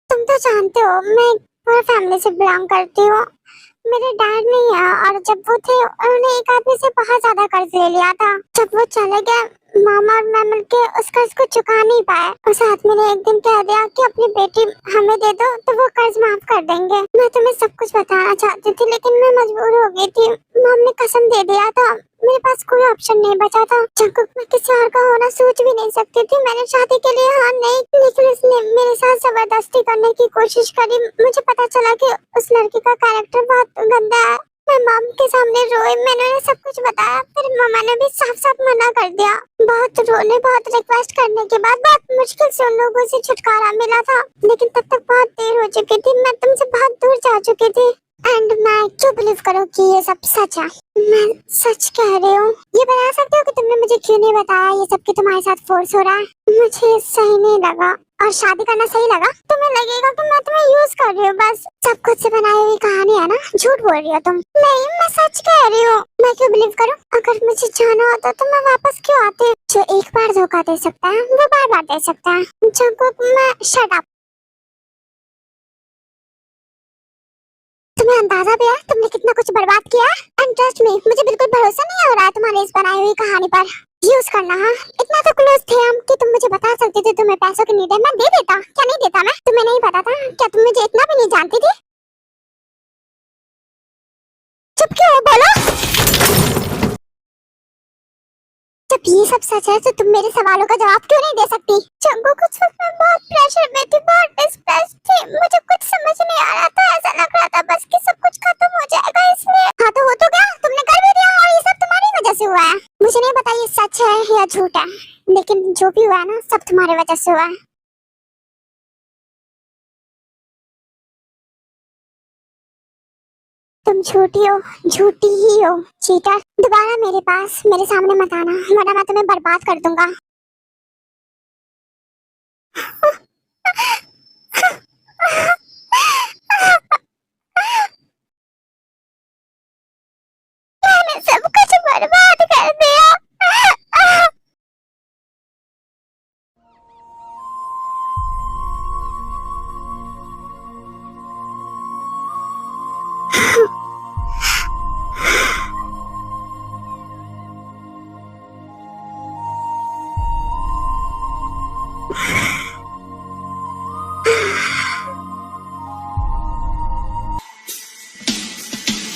Speaker 1: तुम तो जानते हो मैं पूरी फैमिली से बिलोंग करती हूँ। मेरे डैड नहीं है, और जब वो थे उन्होंने एक आदमी से बहुत ज्यादा कर्ज ले लिया था। जब वो चले गए, मामा और मैं मिलके उस कर्ज को चुका नहीं पाए। उस आदमी ने एक दिन कह दिया कि अपनी बेटी हमें दे दो तो वो कर्ज माफ कर देंगे। मैं तुम्हें सब कुछ बताना चाहती थी, लेकिन मैं मजबूर हो गई थी। मॉम ने कसम दे दिया था, मेरे पास कोई ऑप्शन नहीं बचा था। जंगकुक मैं किसी और का होना सोच भी नहीं सकती थी। मैंने शादी के लिए हाँ नहीं, लेकिन उसने मेरे साथ जबरदस्ती करने की कोशिश करी। मुझे पता चला कि उस लड़की का कैरेक्टर बहुत गंदा है। मैं मॉम के सामने रोई, मैंने उन्हें सब कुछ बताया, फिर मामा ने भी साफ साफ मना कर दिया। बहुत रोने, बहुत रिक्वेस्ट करने के बाद बहुत मुश्किल से उन लोगों से छुटकारा मिला था, लेकिन तब तक बहुत देर हो चुकी थी। मैं तुमसे बहुत दूर जा चुकी थी। एंड मैं क्यों बिलीव करूं कि ये सब सच है? मैं सच कह रही हूँ। ये बता सकते हो कि तुमने मुझे क्यों नहीं बताया ये सब कि तुम्हारे साथ फोर्स हो रहा है? मुझे सही नहीं लगा। और शादी करना सही लगा? तुम्हें लगेगा कि मैं तुम्हें यूज कर रही हूँ बस। सब खुद से बनाई हुई कहानी है ना, झूठ बोल रही हो तुम। नहीं, मैं सच कह रही हूँ। मैं क्यों बिलीव करूँ? अगर मुझे जाना होता तो मैं वापस क्यों आती? जो एक बार धोखा दे सकता है वो बार बार दे सकता है। जब मैं शट अप। तुम्हें अंदाजा भी है तुमने कितना कुछ बर्बाद किया है? एंड ट्रस्ट मी, मुझे बिल्कुल भरोसा नहीं हो रहा है तुम्हारी इस बनाई हुई कहानी पर। यूज करना, हाँ? इतना तो क्लोज थे हम कि तुम मुझे बता सकते थे तुम्हें पैसों की नीड है, मैं दे देता। क्या नहीं देता मैं? तुम्हें नहीं पता था क्या? तुम मुझे इतना भी नहीं जानती थी? चुप क्यों हो? बोलो। जब ये सब सच है तो तुम मेरे सवालों का जवाब क्यों नहीं दे सकती? चंगू, कुछ वक्त मैं बहुत प्रेशर में थी, बहुत डिस्ट्रेस थी। मुझे कुछ समझ नहीं आ रहा था। ऐसा लग रहा था बस कि सब कुछ खत्म हो जाएगा, इसलिए। हाँ तो हो तो गया, तुमने कर भी दिया और ये सब तुम्हारी वजह से हुआ है। मुझे नहीं पता ये सच है या झूठ है, लेकिन जो भी हुआ है ना, सब तुम्हारी वजह से हुआ है। तुम झूठी हो, झूठी ही हो, चीटर। दोबारा मेरे पास मेरे सामने मत आना, वरना मैं तुम्हें बर्बाद कर दूंगा। मैंने सब कुछ बर्बाद कर दिया।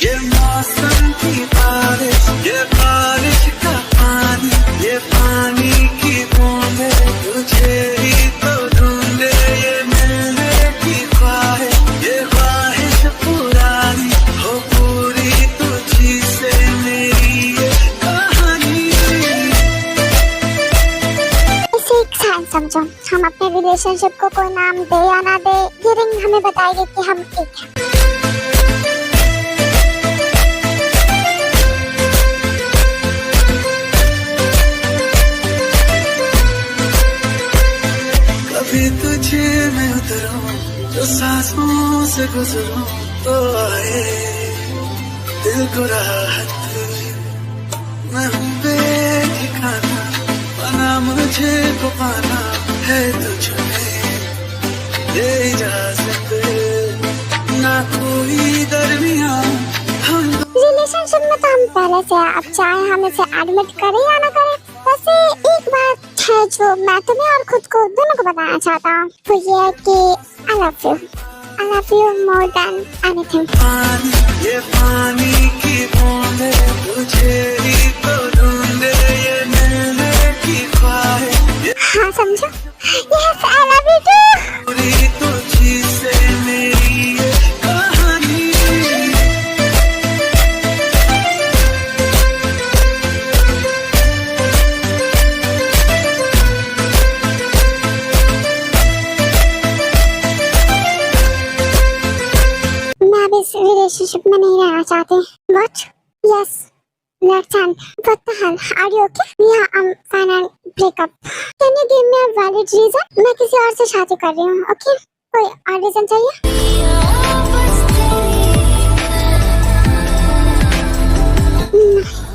Speaker 2: ये मौसम की बारिश, ये बारिश का पानी, ये पानी की बूंदे तुझे ही तो ढूंढे। ये मिलने की ख्वाहिश, ये ख्वाहिश पुरानी हो पूरी तुझी से मेरी ये कहानी।
Speaker 1: इसे एक साइन समझो। हम अपने रिलेशनशिप को कोई नाम दे या ना दे, ये रिंग हमें बताएगी कि हम एक हैं।
Speaker 2: कभी तुझे मैं उतरूं, जो सांसों से गुजरूं, तो आए दिल को राहत। मैं हूँ बेठिकाना, बना मुझे को पाना है तुझमें ये इजाजत, ना कोई दरमियां हम।
Speaker 1: रिलेशनशिप में तो हम पहले से हैं, अब चाहे हम इसे एडमिट करें या ना करें। वैसे एक बात है जो मैं तुम्हें और खुद को दोनों को बताना चाहता हूँ, वो ये है कि I love you. I love you more than anything.
Speaker 2: पानी, ये पानी की बूंदे तुझे ही तो ढूंढे। ये मिलने की ख्वाहिश,
Speaker 1: हाँ समझो? Yes, I love you too.
Speaker 2: पूरी तुझी से मेरी ये कहानी।
Speaker 1: मैं अब इस रिलेशनशिप में नहीं रहना चाहती। What? Yes. Let's end. What the hell? Are you okay? Yeah, I'm fine and break up. Can you give me a valid reason? मैं किसी और से शादी कर रही हूँ, okay? कोई और रीजन चाहिए?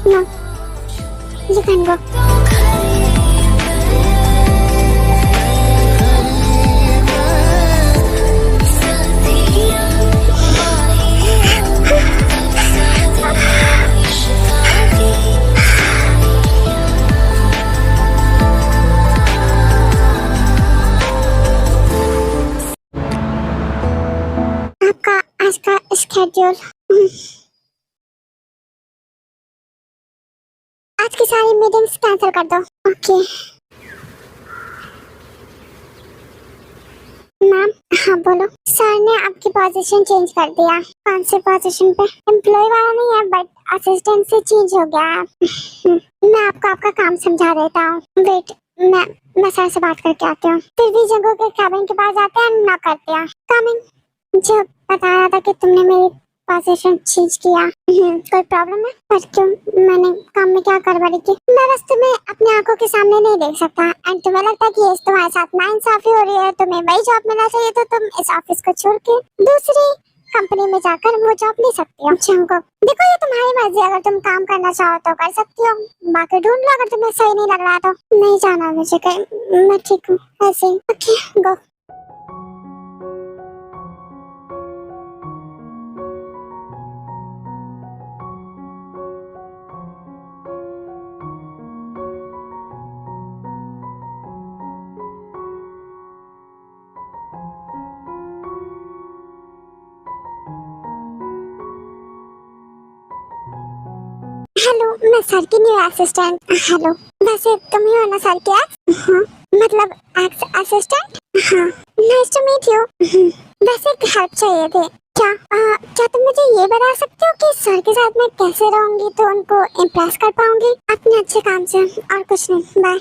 Speaker 1: No. You can go. आपका आज का स्केड्यूल, आज की सारी मीटिंग्स कैंसिल कर दो। Okay ma'am. हाँ बोलो। सर ने आपकी पोजीशन चेंज कर दिया। कौन सी पोजीशन पे? एम्प्लॉय वाला नहीं है बट असिस्टेंट से चेंज हो गया है। मैं आपको आपका काम समझा देता हूँ। वेट, मैं सर से बात करके आती हूँ। फिर भी जगह के कैबिन के पास जाते हैं, ना करते हैं। कमिंग। जो बता रहा था कि तुमने मेरी पोजीशन चेंज किया। कोई प्रॉब्लम है? पर क्यों? मैंने काम में क्या गड़बड़ी की? मैं बस तुम्हें अपनी आंखों के सामने नहीं देख सकता एंड तुम्हें लगता है कि इस तुम्हारे साथ नाइंसाफी हो रही है, तुम्हें वही जॉब मिलना चाहिए, तो तुम इस ऑफिस को छोड़ के दूसरी कंपनी में जाकर वो जॉब ले सकती हो। को देखो, ये तुम्हारी मर्जी, अगर तुम काम करना चाहो तो कर सकती हो, बाकी ढूंढ लो अगर तुम्हें सही नहीं लग रहा तो। नहीं जाना मुझे कहीं, मैं ठीक हूँ ऐसे ही। Okay go. हेलो, मैं सर की न्यू असिस्टेंट। हेलो, वैसे तुम ही हो ना सर की एक्स? हाँ, मतलब एक्स असिस्टेंट। हाँ, नाइस टू मीट यू। वैसे एक हेल्प चाहिए थी। क्या तुम मुझे ये बता सकते हो कि सर के साथ मैं कैसे रहूंगी तो उनको इम्प्रेस कर पाऊंगी अपने अच्छे काम से? और कुछ नहीं, बाय।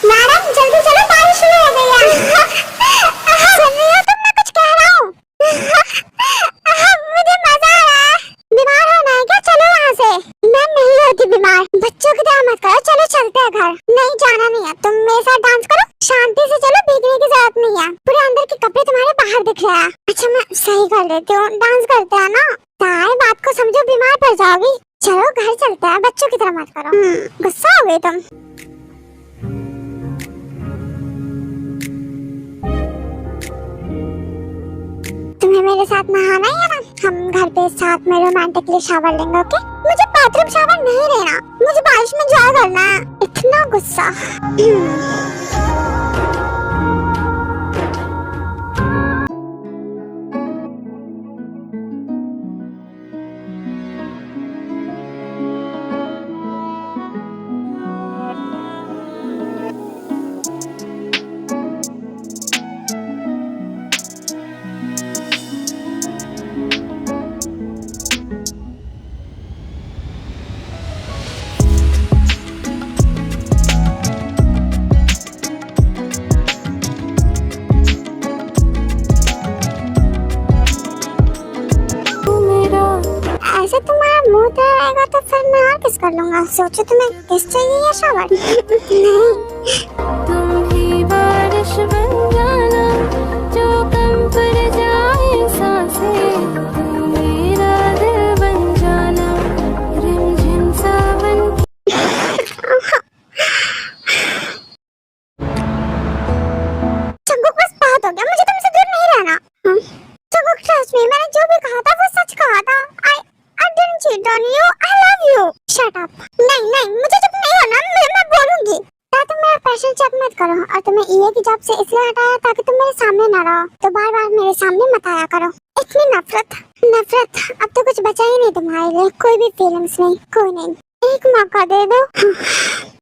Speaker 1: मैडम जल्दी चलो, बारिश शुरू हो गई है। सुन रही हो तुम? मैं कुछ कह रहा हूँ। मुझे मजा आ रहा है। बीमार होना है क्या? चलो यहाँ से। मैं नहीं होती बीमार। बच्चों की तरह मत करो, चलो चलते हैं घर। नहीं जाना नहीं है, तुम मेरे साथ डांस करो। शांति से चलो, भीगने की जरूरत नहीं है। पूरे अंदर के कपड़े तुम्हारे बाहर दिख रहे हैं। अच्छा मैं सही कर लेती हूँ, डांस करते हैं ना। सारे बात को समझो, बीमार पड़ जाओगी। चलो घर चलते हैं, बच्चों की तरह मत करो। गुस्सा हो गई तुम? तुम्हें मेरे साथ नहाना ही है ना? हम घर पे साथ में रोमांटिकली शावर लेंगे, ओके? मुझे बाथरूम शावर नहीं लेना, मुझे बारिश में एंजॉय करना है। इतना गुस्सा। ऐसे तुम्हारा मुंह रहेगा तो फिर मैं और किस कर लूंगा। सोचो तुम्हें किस चाहिए या शावर? नहीं।
Speaker 3: तुम ही बारिश बन जाना जो कम पर जाए सांसें, तुम मेरा दिल बन जाना रिमझिम सावन।
Speaker 1: चंगुक बस बहुत हो गया, मुझे तुमसे दूर नहीं रहना। चंगुक ट्रस्ट मी, मैंने जो भी कहा था वो सच कहा था। I didn't cheat on you. I love you. Shut up. नहीं, मुझे चुप नहीं होना, मैं बोलूंगी। तुम मेरा पैशन चेक मत करो, और तुम्हें ईए की जॉब से इसलिए हटाया ताकि तुम मेरे सामने न रहो, तो बार बार मेरे सामने मत आया करो। इतनी नफरत, अब तो कुछ बचा ही नहीं तुम्हारे लिए, कोई भी फीलिंग्स नहीं, कोई नहीं। एक मौका दे दो।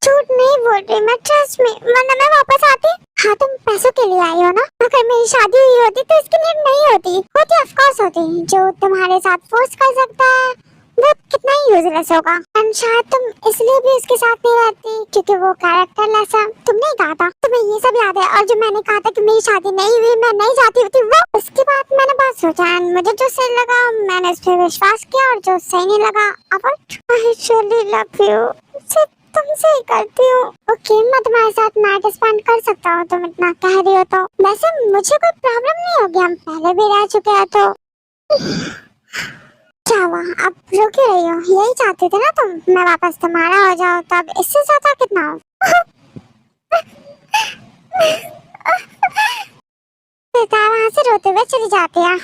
Speaker 1: झूठ नहीं बोल रही मैं, ट्रस्ट मी, वरना मैं वापस आती। हाँ, तुम पैसों के लिए आई हो ना? अगर मेरी शादी हुई होती तो इसकी नीड नहीं होती। ऑफ कोर्स होती। जो तुम्हारे साथ फोर्स कर सकता है वो कितना ही यूजलेस होगा। एंड शायद तुम इसलिए भी उसके साथ नहीं रहती क्योंकि वो कैरेक्टर लेस है। तुमने ही कहा था, तुम्हें ये सब याद है? और जो मैंने कहा था कि मेरी शादी नहीं हुई, मैं नहीं चाहती होती, वो उसके बाद मैंने बहुत सोचा एंड मुझे जो सही लगा मैंने उस पर विश्वास किया, और जो सही नहीं लगा avoid. I really love you, सिर्फ तुमसे ही करती हूँ। ओके, मैं तुम्हारे साथ नाइट स्पेंड कर सकता हूँ, तुम इतना कह रही हो तो। वैसे मुझे कोई प्रॉब्लम नहीं होगी, हम पहले भी रह चुके हैं तो। क्या हुआ, अब रो क्यों रही हो? यही चाहते थे ना तुम, मैं वापस तुम्हारा हो जाऊं, तब इससे ज्यादा कितना हो? सितारा वहाँ से रोते हुए चली जाती है।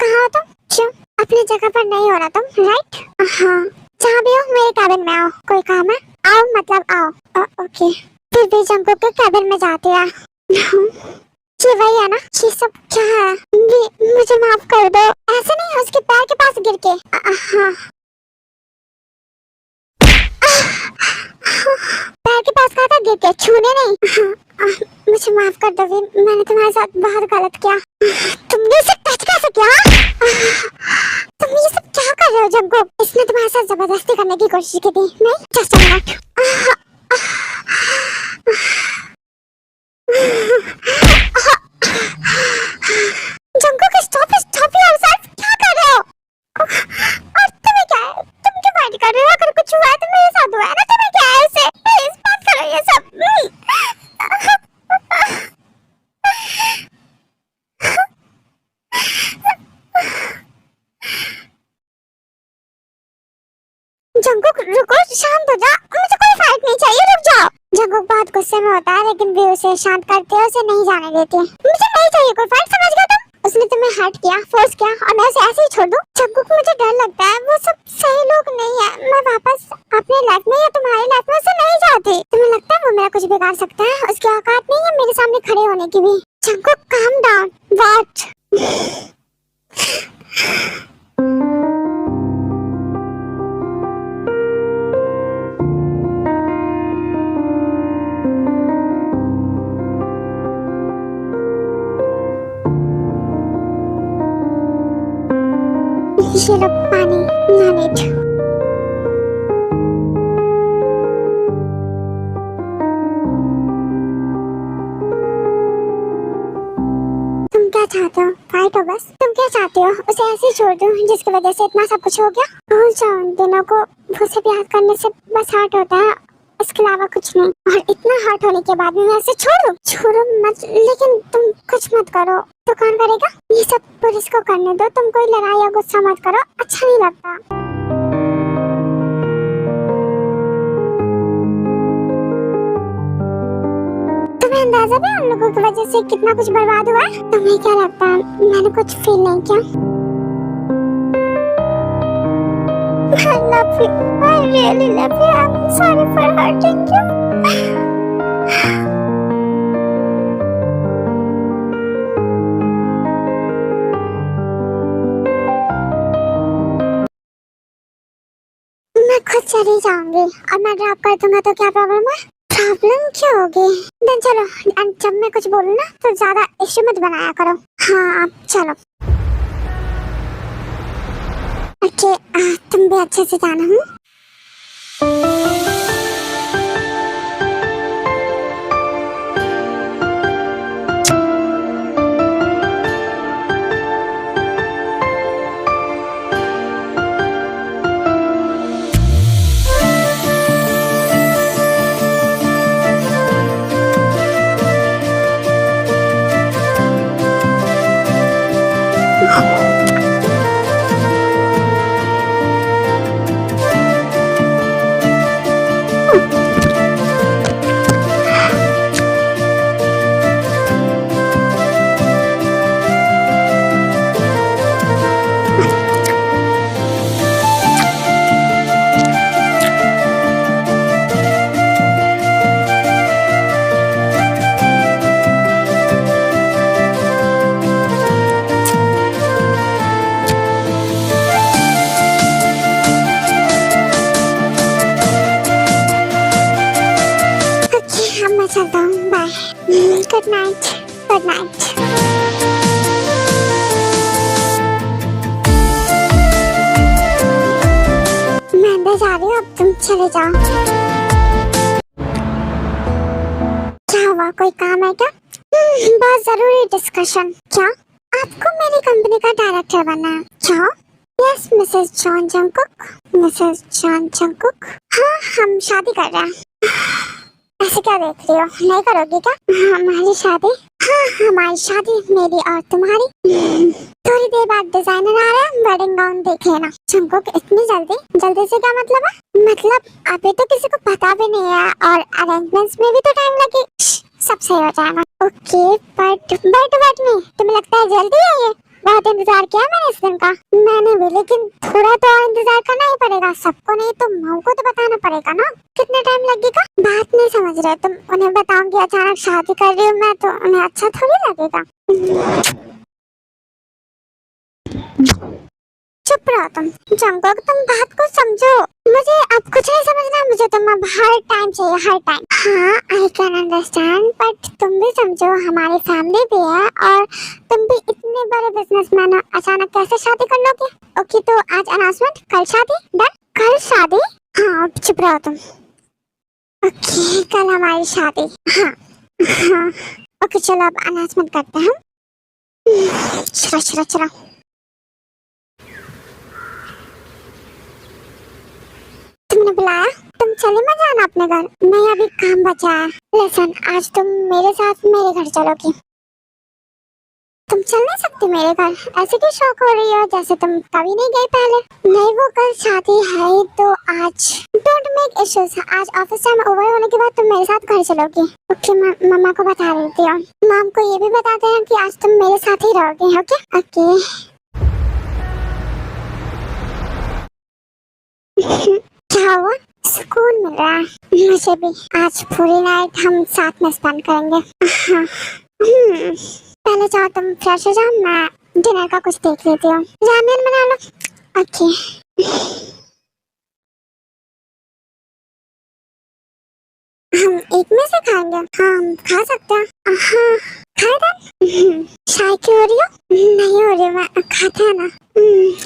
Speaker 1: कहाँ हो तुम? क्यों अपनी जगह पर नहीं हो रहा तुम? राइट? हाँ, जहाँ भी हो मेरे कैबिन में आओ। कोई काम है? आओ मतलब आओ। ओके, फिर भी जंगू के कैबिन में जाती है। ये वही है ना? ये सब क्या है? मुझे माफ कर दो। ऐसे नहीं, उसके पैर के पास गिर के। हाँ, पैर के पास कहा था, गिर के, छूने नहीं। मुझे माफ कर दो, मैंने तुम्हारे साथ बहुत गलत किया। तुमने इसे टच कैसे किया? तुम ये सब क्या कर रहे हो जंगकुक? इसने तुम्हारे साथ जबरदस्ती करने की कोशिश की थी। नहीं, just a minute. Jungkook stop stop yourself, क्या कर रहे हो? और तुम्हें क्या है? तुम क्यों फाइट कर रहे हो? अगर कुछ हुआ है तो मेरे साथ हुआ है ना, तुम्हें क्या है इससे? प्लीज मत करो ये सब। जंगकुक रुको, शांत हो जा, मुझे कोई फाइट नहीं चाहिए, रुक जाओ। जंगकुक बहुत गुस्से में होता है लेकिन भी उसे शांत करते हैं, उसे नहीं जाने देती है। मुझे नहीं चाहिए कोई फाइट, समझ गया तुम? उसने तुम्हें हर्ट किया, फोर्स किया और मैं उसे ऐसे ही छोड़ दूं? जंगकुक मुझे डर लगता है, वो सब सही लोग नहीं है। मैं वापस अपने लाइफ में या तुम्हारी लाइफ में उसे नहीं चाहती। तुम्हें लगता है वो मेरा कुछ बिगाड़ सकता है? उसकी औकात नहीं है मेरे सामने खड़े होने की भी। Jungkook calm down. व्हाट? ये लो पानी, नीड। तुम क्या चाहते हो? फाइट हो बस? तुम क्या चाहते हो? उसे ऐसे ही छोड़ दूं जिसकी वजह से इतना सब कुछ हो गया? भूल जाओ उन दिनों को, वो सब याद करने से बस हर्ट होता है, इसके अलावा कुछ नहीं। और इतना हर्ट होने के बाद भी मैं इसे छोड़ूं? छोड़ो मत, लेकिन तुम कुछ मत करो तो कौन करेगा? ये सब पुलिस को करने दो, तुम कोई लड़ाई या गुस्सा मत करो, अच्छा नहीं लगता। तुम्हें अंदाजा भी उन लोगों की वजह से कितना कुछ बर्बाद हुआ है? तुम्हें क्या लगता है मैंने कुछ फील नहीं किया? I love you. I really love you. I'm sorry for hurting you. मैं खुद चली जाऊंगी और मैं ड्रॉप कर दूंगा तो क्या प्रॉब्लम है? प्रॉब्लम क्या होगी? देन चलो, जब मैं कुछ बोलूँ ना तो ज्यादा इश्यू मत बनाया करो। हाँ अब चलो। ओके, तुम भी अच्छे से जाना। हूँ चलता हूँ, bye, good night, good night. मैं अंदर जा रही हूँ, अब तुम चले जाओ। क्या हुआ, कोई काम है क्या? बहुत जरूरी डिस्कशन। क्या आपको मेरी कंपनी का डायरेक्टर बनना है? क्या? Yes Mrs John Jungkook. Mrs John Jungkook? हाँ, हम शादी कर रहे हैं। ऐसे क्या देख रही हो, नहीं करोगी क्या हमारी शादी? हाँ, हमारी शादी, मेरी और तुम्हारी। थोड़ी देर बाद डिजाइनर आ रहा है, वेडिंग गाउन देख लेना। जंगकुक इतनी जल्दी? जल्दी से क्या मतलब है? मतलब अभी तो किसी को पता भी नहीं है और अरेंजमेंट्स में भी तो टाइम लगे। सब सही हो जाएगा। ओके, बट में तुम्हें लगता है जल्दी है ये? बहुत इंतजार किया मैंने इस दिन का। मैंने भी, लेकिन थोड़ा तो और इंतजार करना ही पड़ेगा। सबको नहीं तो माँ को तो बताना पड़ेगा ना। कितना टाइम लगेगा? बात नहीं समझ रहे तुम। उन्हें बताऊंगी अचानक शादी कर रही हूँ मैं तो उन्हें अच्छा थोड़ी लगेगा। चुप रहो तुम। जंगकुक तुम बात को समझो। मुझे अब कुछ नहीं समझना, मुझे तुम अब हर टाइम चाहिए, हर टाइम। हाँ आई कैन अंडरस्टैंड, बट तुम भी समझो हमारी फैमिली भी है और तुम भी इतने बड़े बिजनेसमैन हो, अचानक कैसे शादी कर लोगे? ओके तो आज अनाउंसमेंट, कल शादी, डन? कल शादी? हाँ चुप रहो तुम। ओके कल हमारी शादी। हाँ हाँ ओके चलो अब अनाउंसमेंट करते हैं। चलो चलो चलो। तुमने बुलाया? तुम चले मत जाना अपने घर, नहीं अभी काम बचा है। लिसन आज तुम मेरे साथ मेरे घर चलोगी। तुम चल नहीं सकती मेरे घर, ऐसे क्यों शौक हो रही हो जैसे तुम कभी नहीं गई पहले? नहीं वो कल शादी है ही तो आज डोंट मेक इश्यूज। आज ऑफिस टाइम ओवर होने के बाद तुम मेरे साथ घर चलोगी। ओके मम्मा को बता देती हूँ। मॉम को ये भी बताते हैं कि आज तुम मेरे साथ ही रहोगे। ओके ओके क्या हुआ? सुकून मिल रहा है मुझे भी। आज पूरी नाइट हम साथ में स्पेंड करेंगे। हाँ। पहले जाओ तुम फ्रेश हो जाओ, मैं डिनर का कुछ देख लेती हूँ। रामेन बना लो। ओके हम एक में से खाएंगे? हाँ हम खा सकते हैं। हाँ खाए था। चाय क्यों हो रही हो? नहीं हो रही, मैं खाते हैं ना।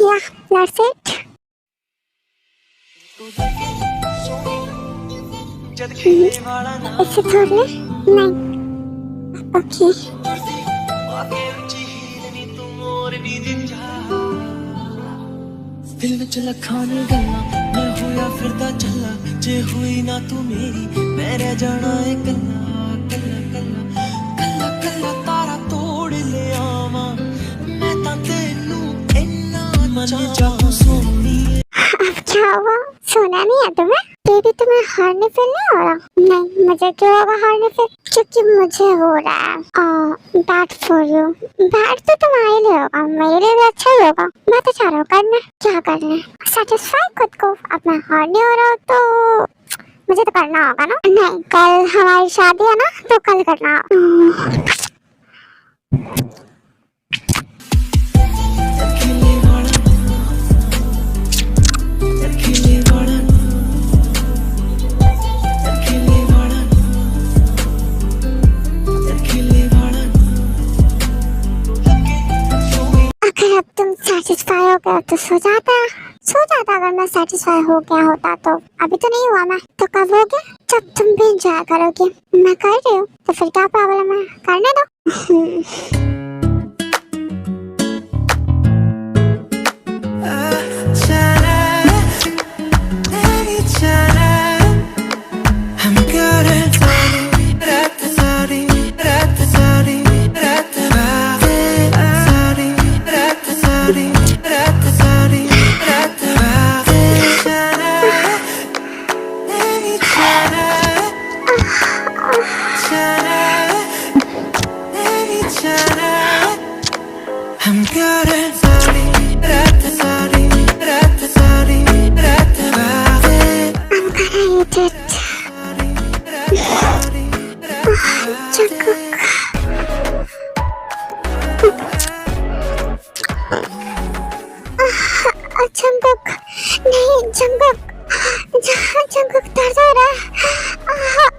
Speaker 1: या लेट्स इट। इसे छोड़ ले। नहीं ओके
Speaker 4: दिल विच लखां ने गल्लां मैं होया फिरदा चला जे हुई ना तू मेरी मैं रह जाना है कल्ला कल्ला कल्ला कल्ला कल्ला तारा तोड़ ले आवां मैं तां तेनू इन्ना मन चाहूं सोनी।
Speaker 1: अब क्या हुआ? सोना नहीं है तुम्हें? बेबी तुम्हें हॉर्न फील नहीं हो रहा? नहीं मुझे क्यों होगा हॉर्न फील? क्योंकि मुझे हो रहा है। Bad for you. बैड तो तुम्हारे लिए होगा, मेरे लिए भी अच्छा ही होगा। मैं तो चाह रहा हूँ करना। क्या करना है? सेटिस्फाई खुद को। अब मैं हॉर्न नहीं हो रहा तो मुझे तो करना होगा ना। नहीं कल हमारी शादी है ना तो कल करना होगा। अगर अब तुम सेटिस्फाई हो गया तो सो जाता। अगर मैं सेटिस्फाई हो गया होता तो। अभी तो नहीं हुआ मैं तो कब हो गया? जब तुम भी एंजॉय करोगे। मैं कर रही हूँ तो फिर क्या प्रॉब्लम है? करने दो।
Speaker 4: I'm good at sorry, sorry, sorry,
Speaker 1: I'm gonna eat it. Jungkook. Jungkook नहीं जंगकुक दर्द हो रहा है।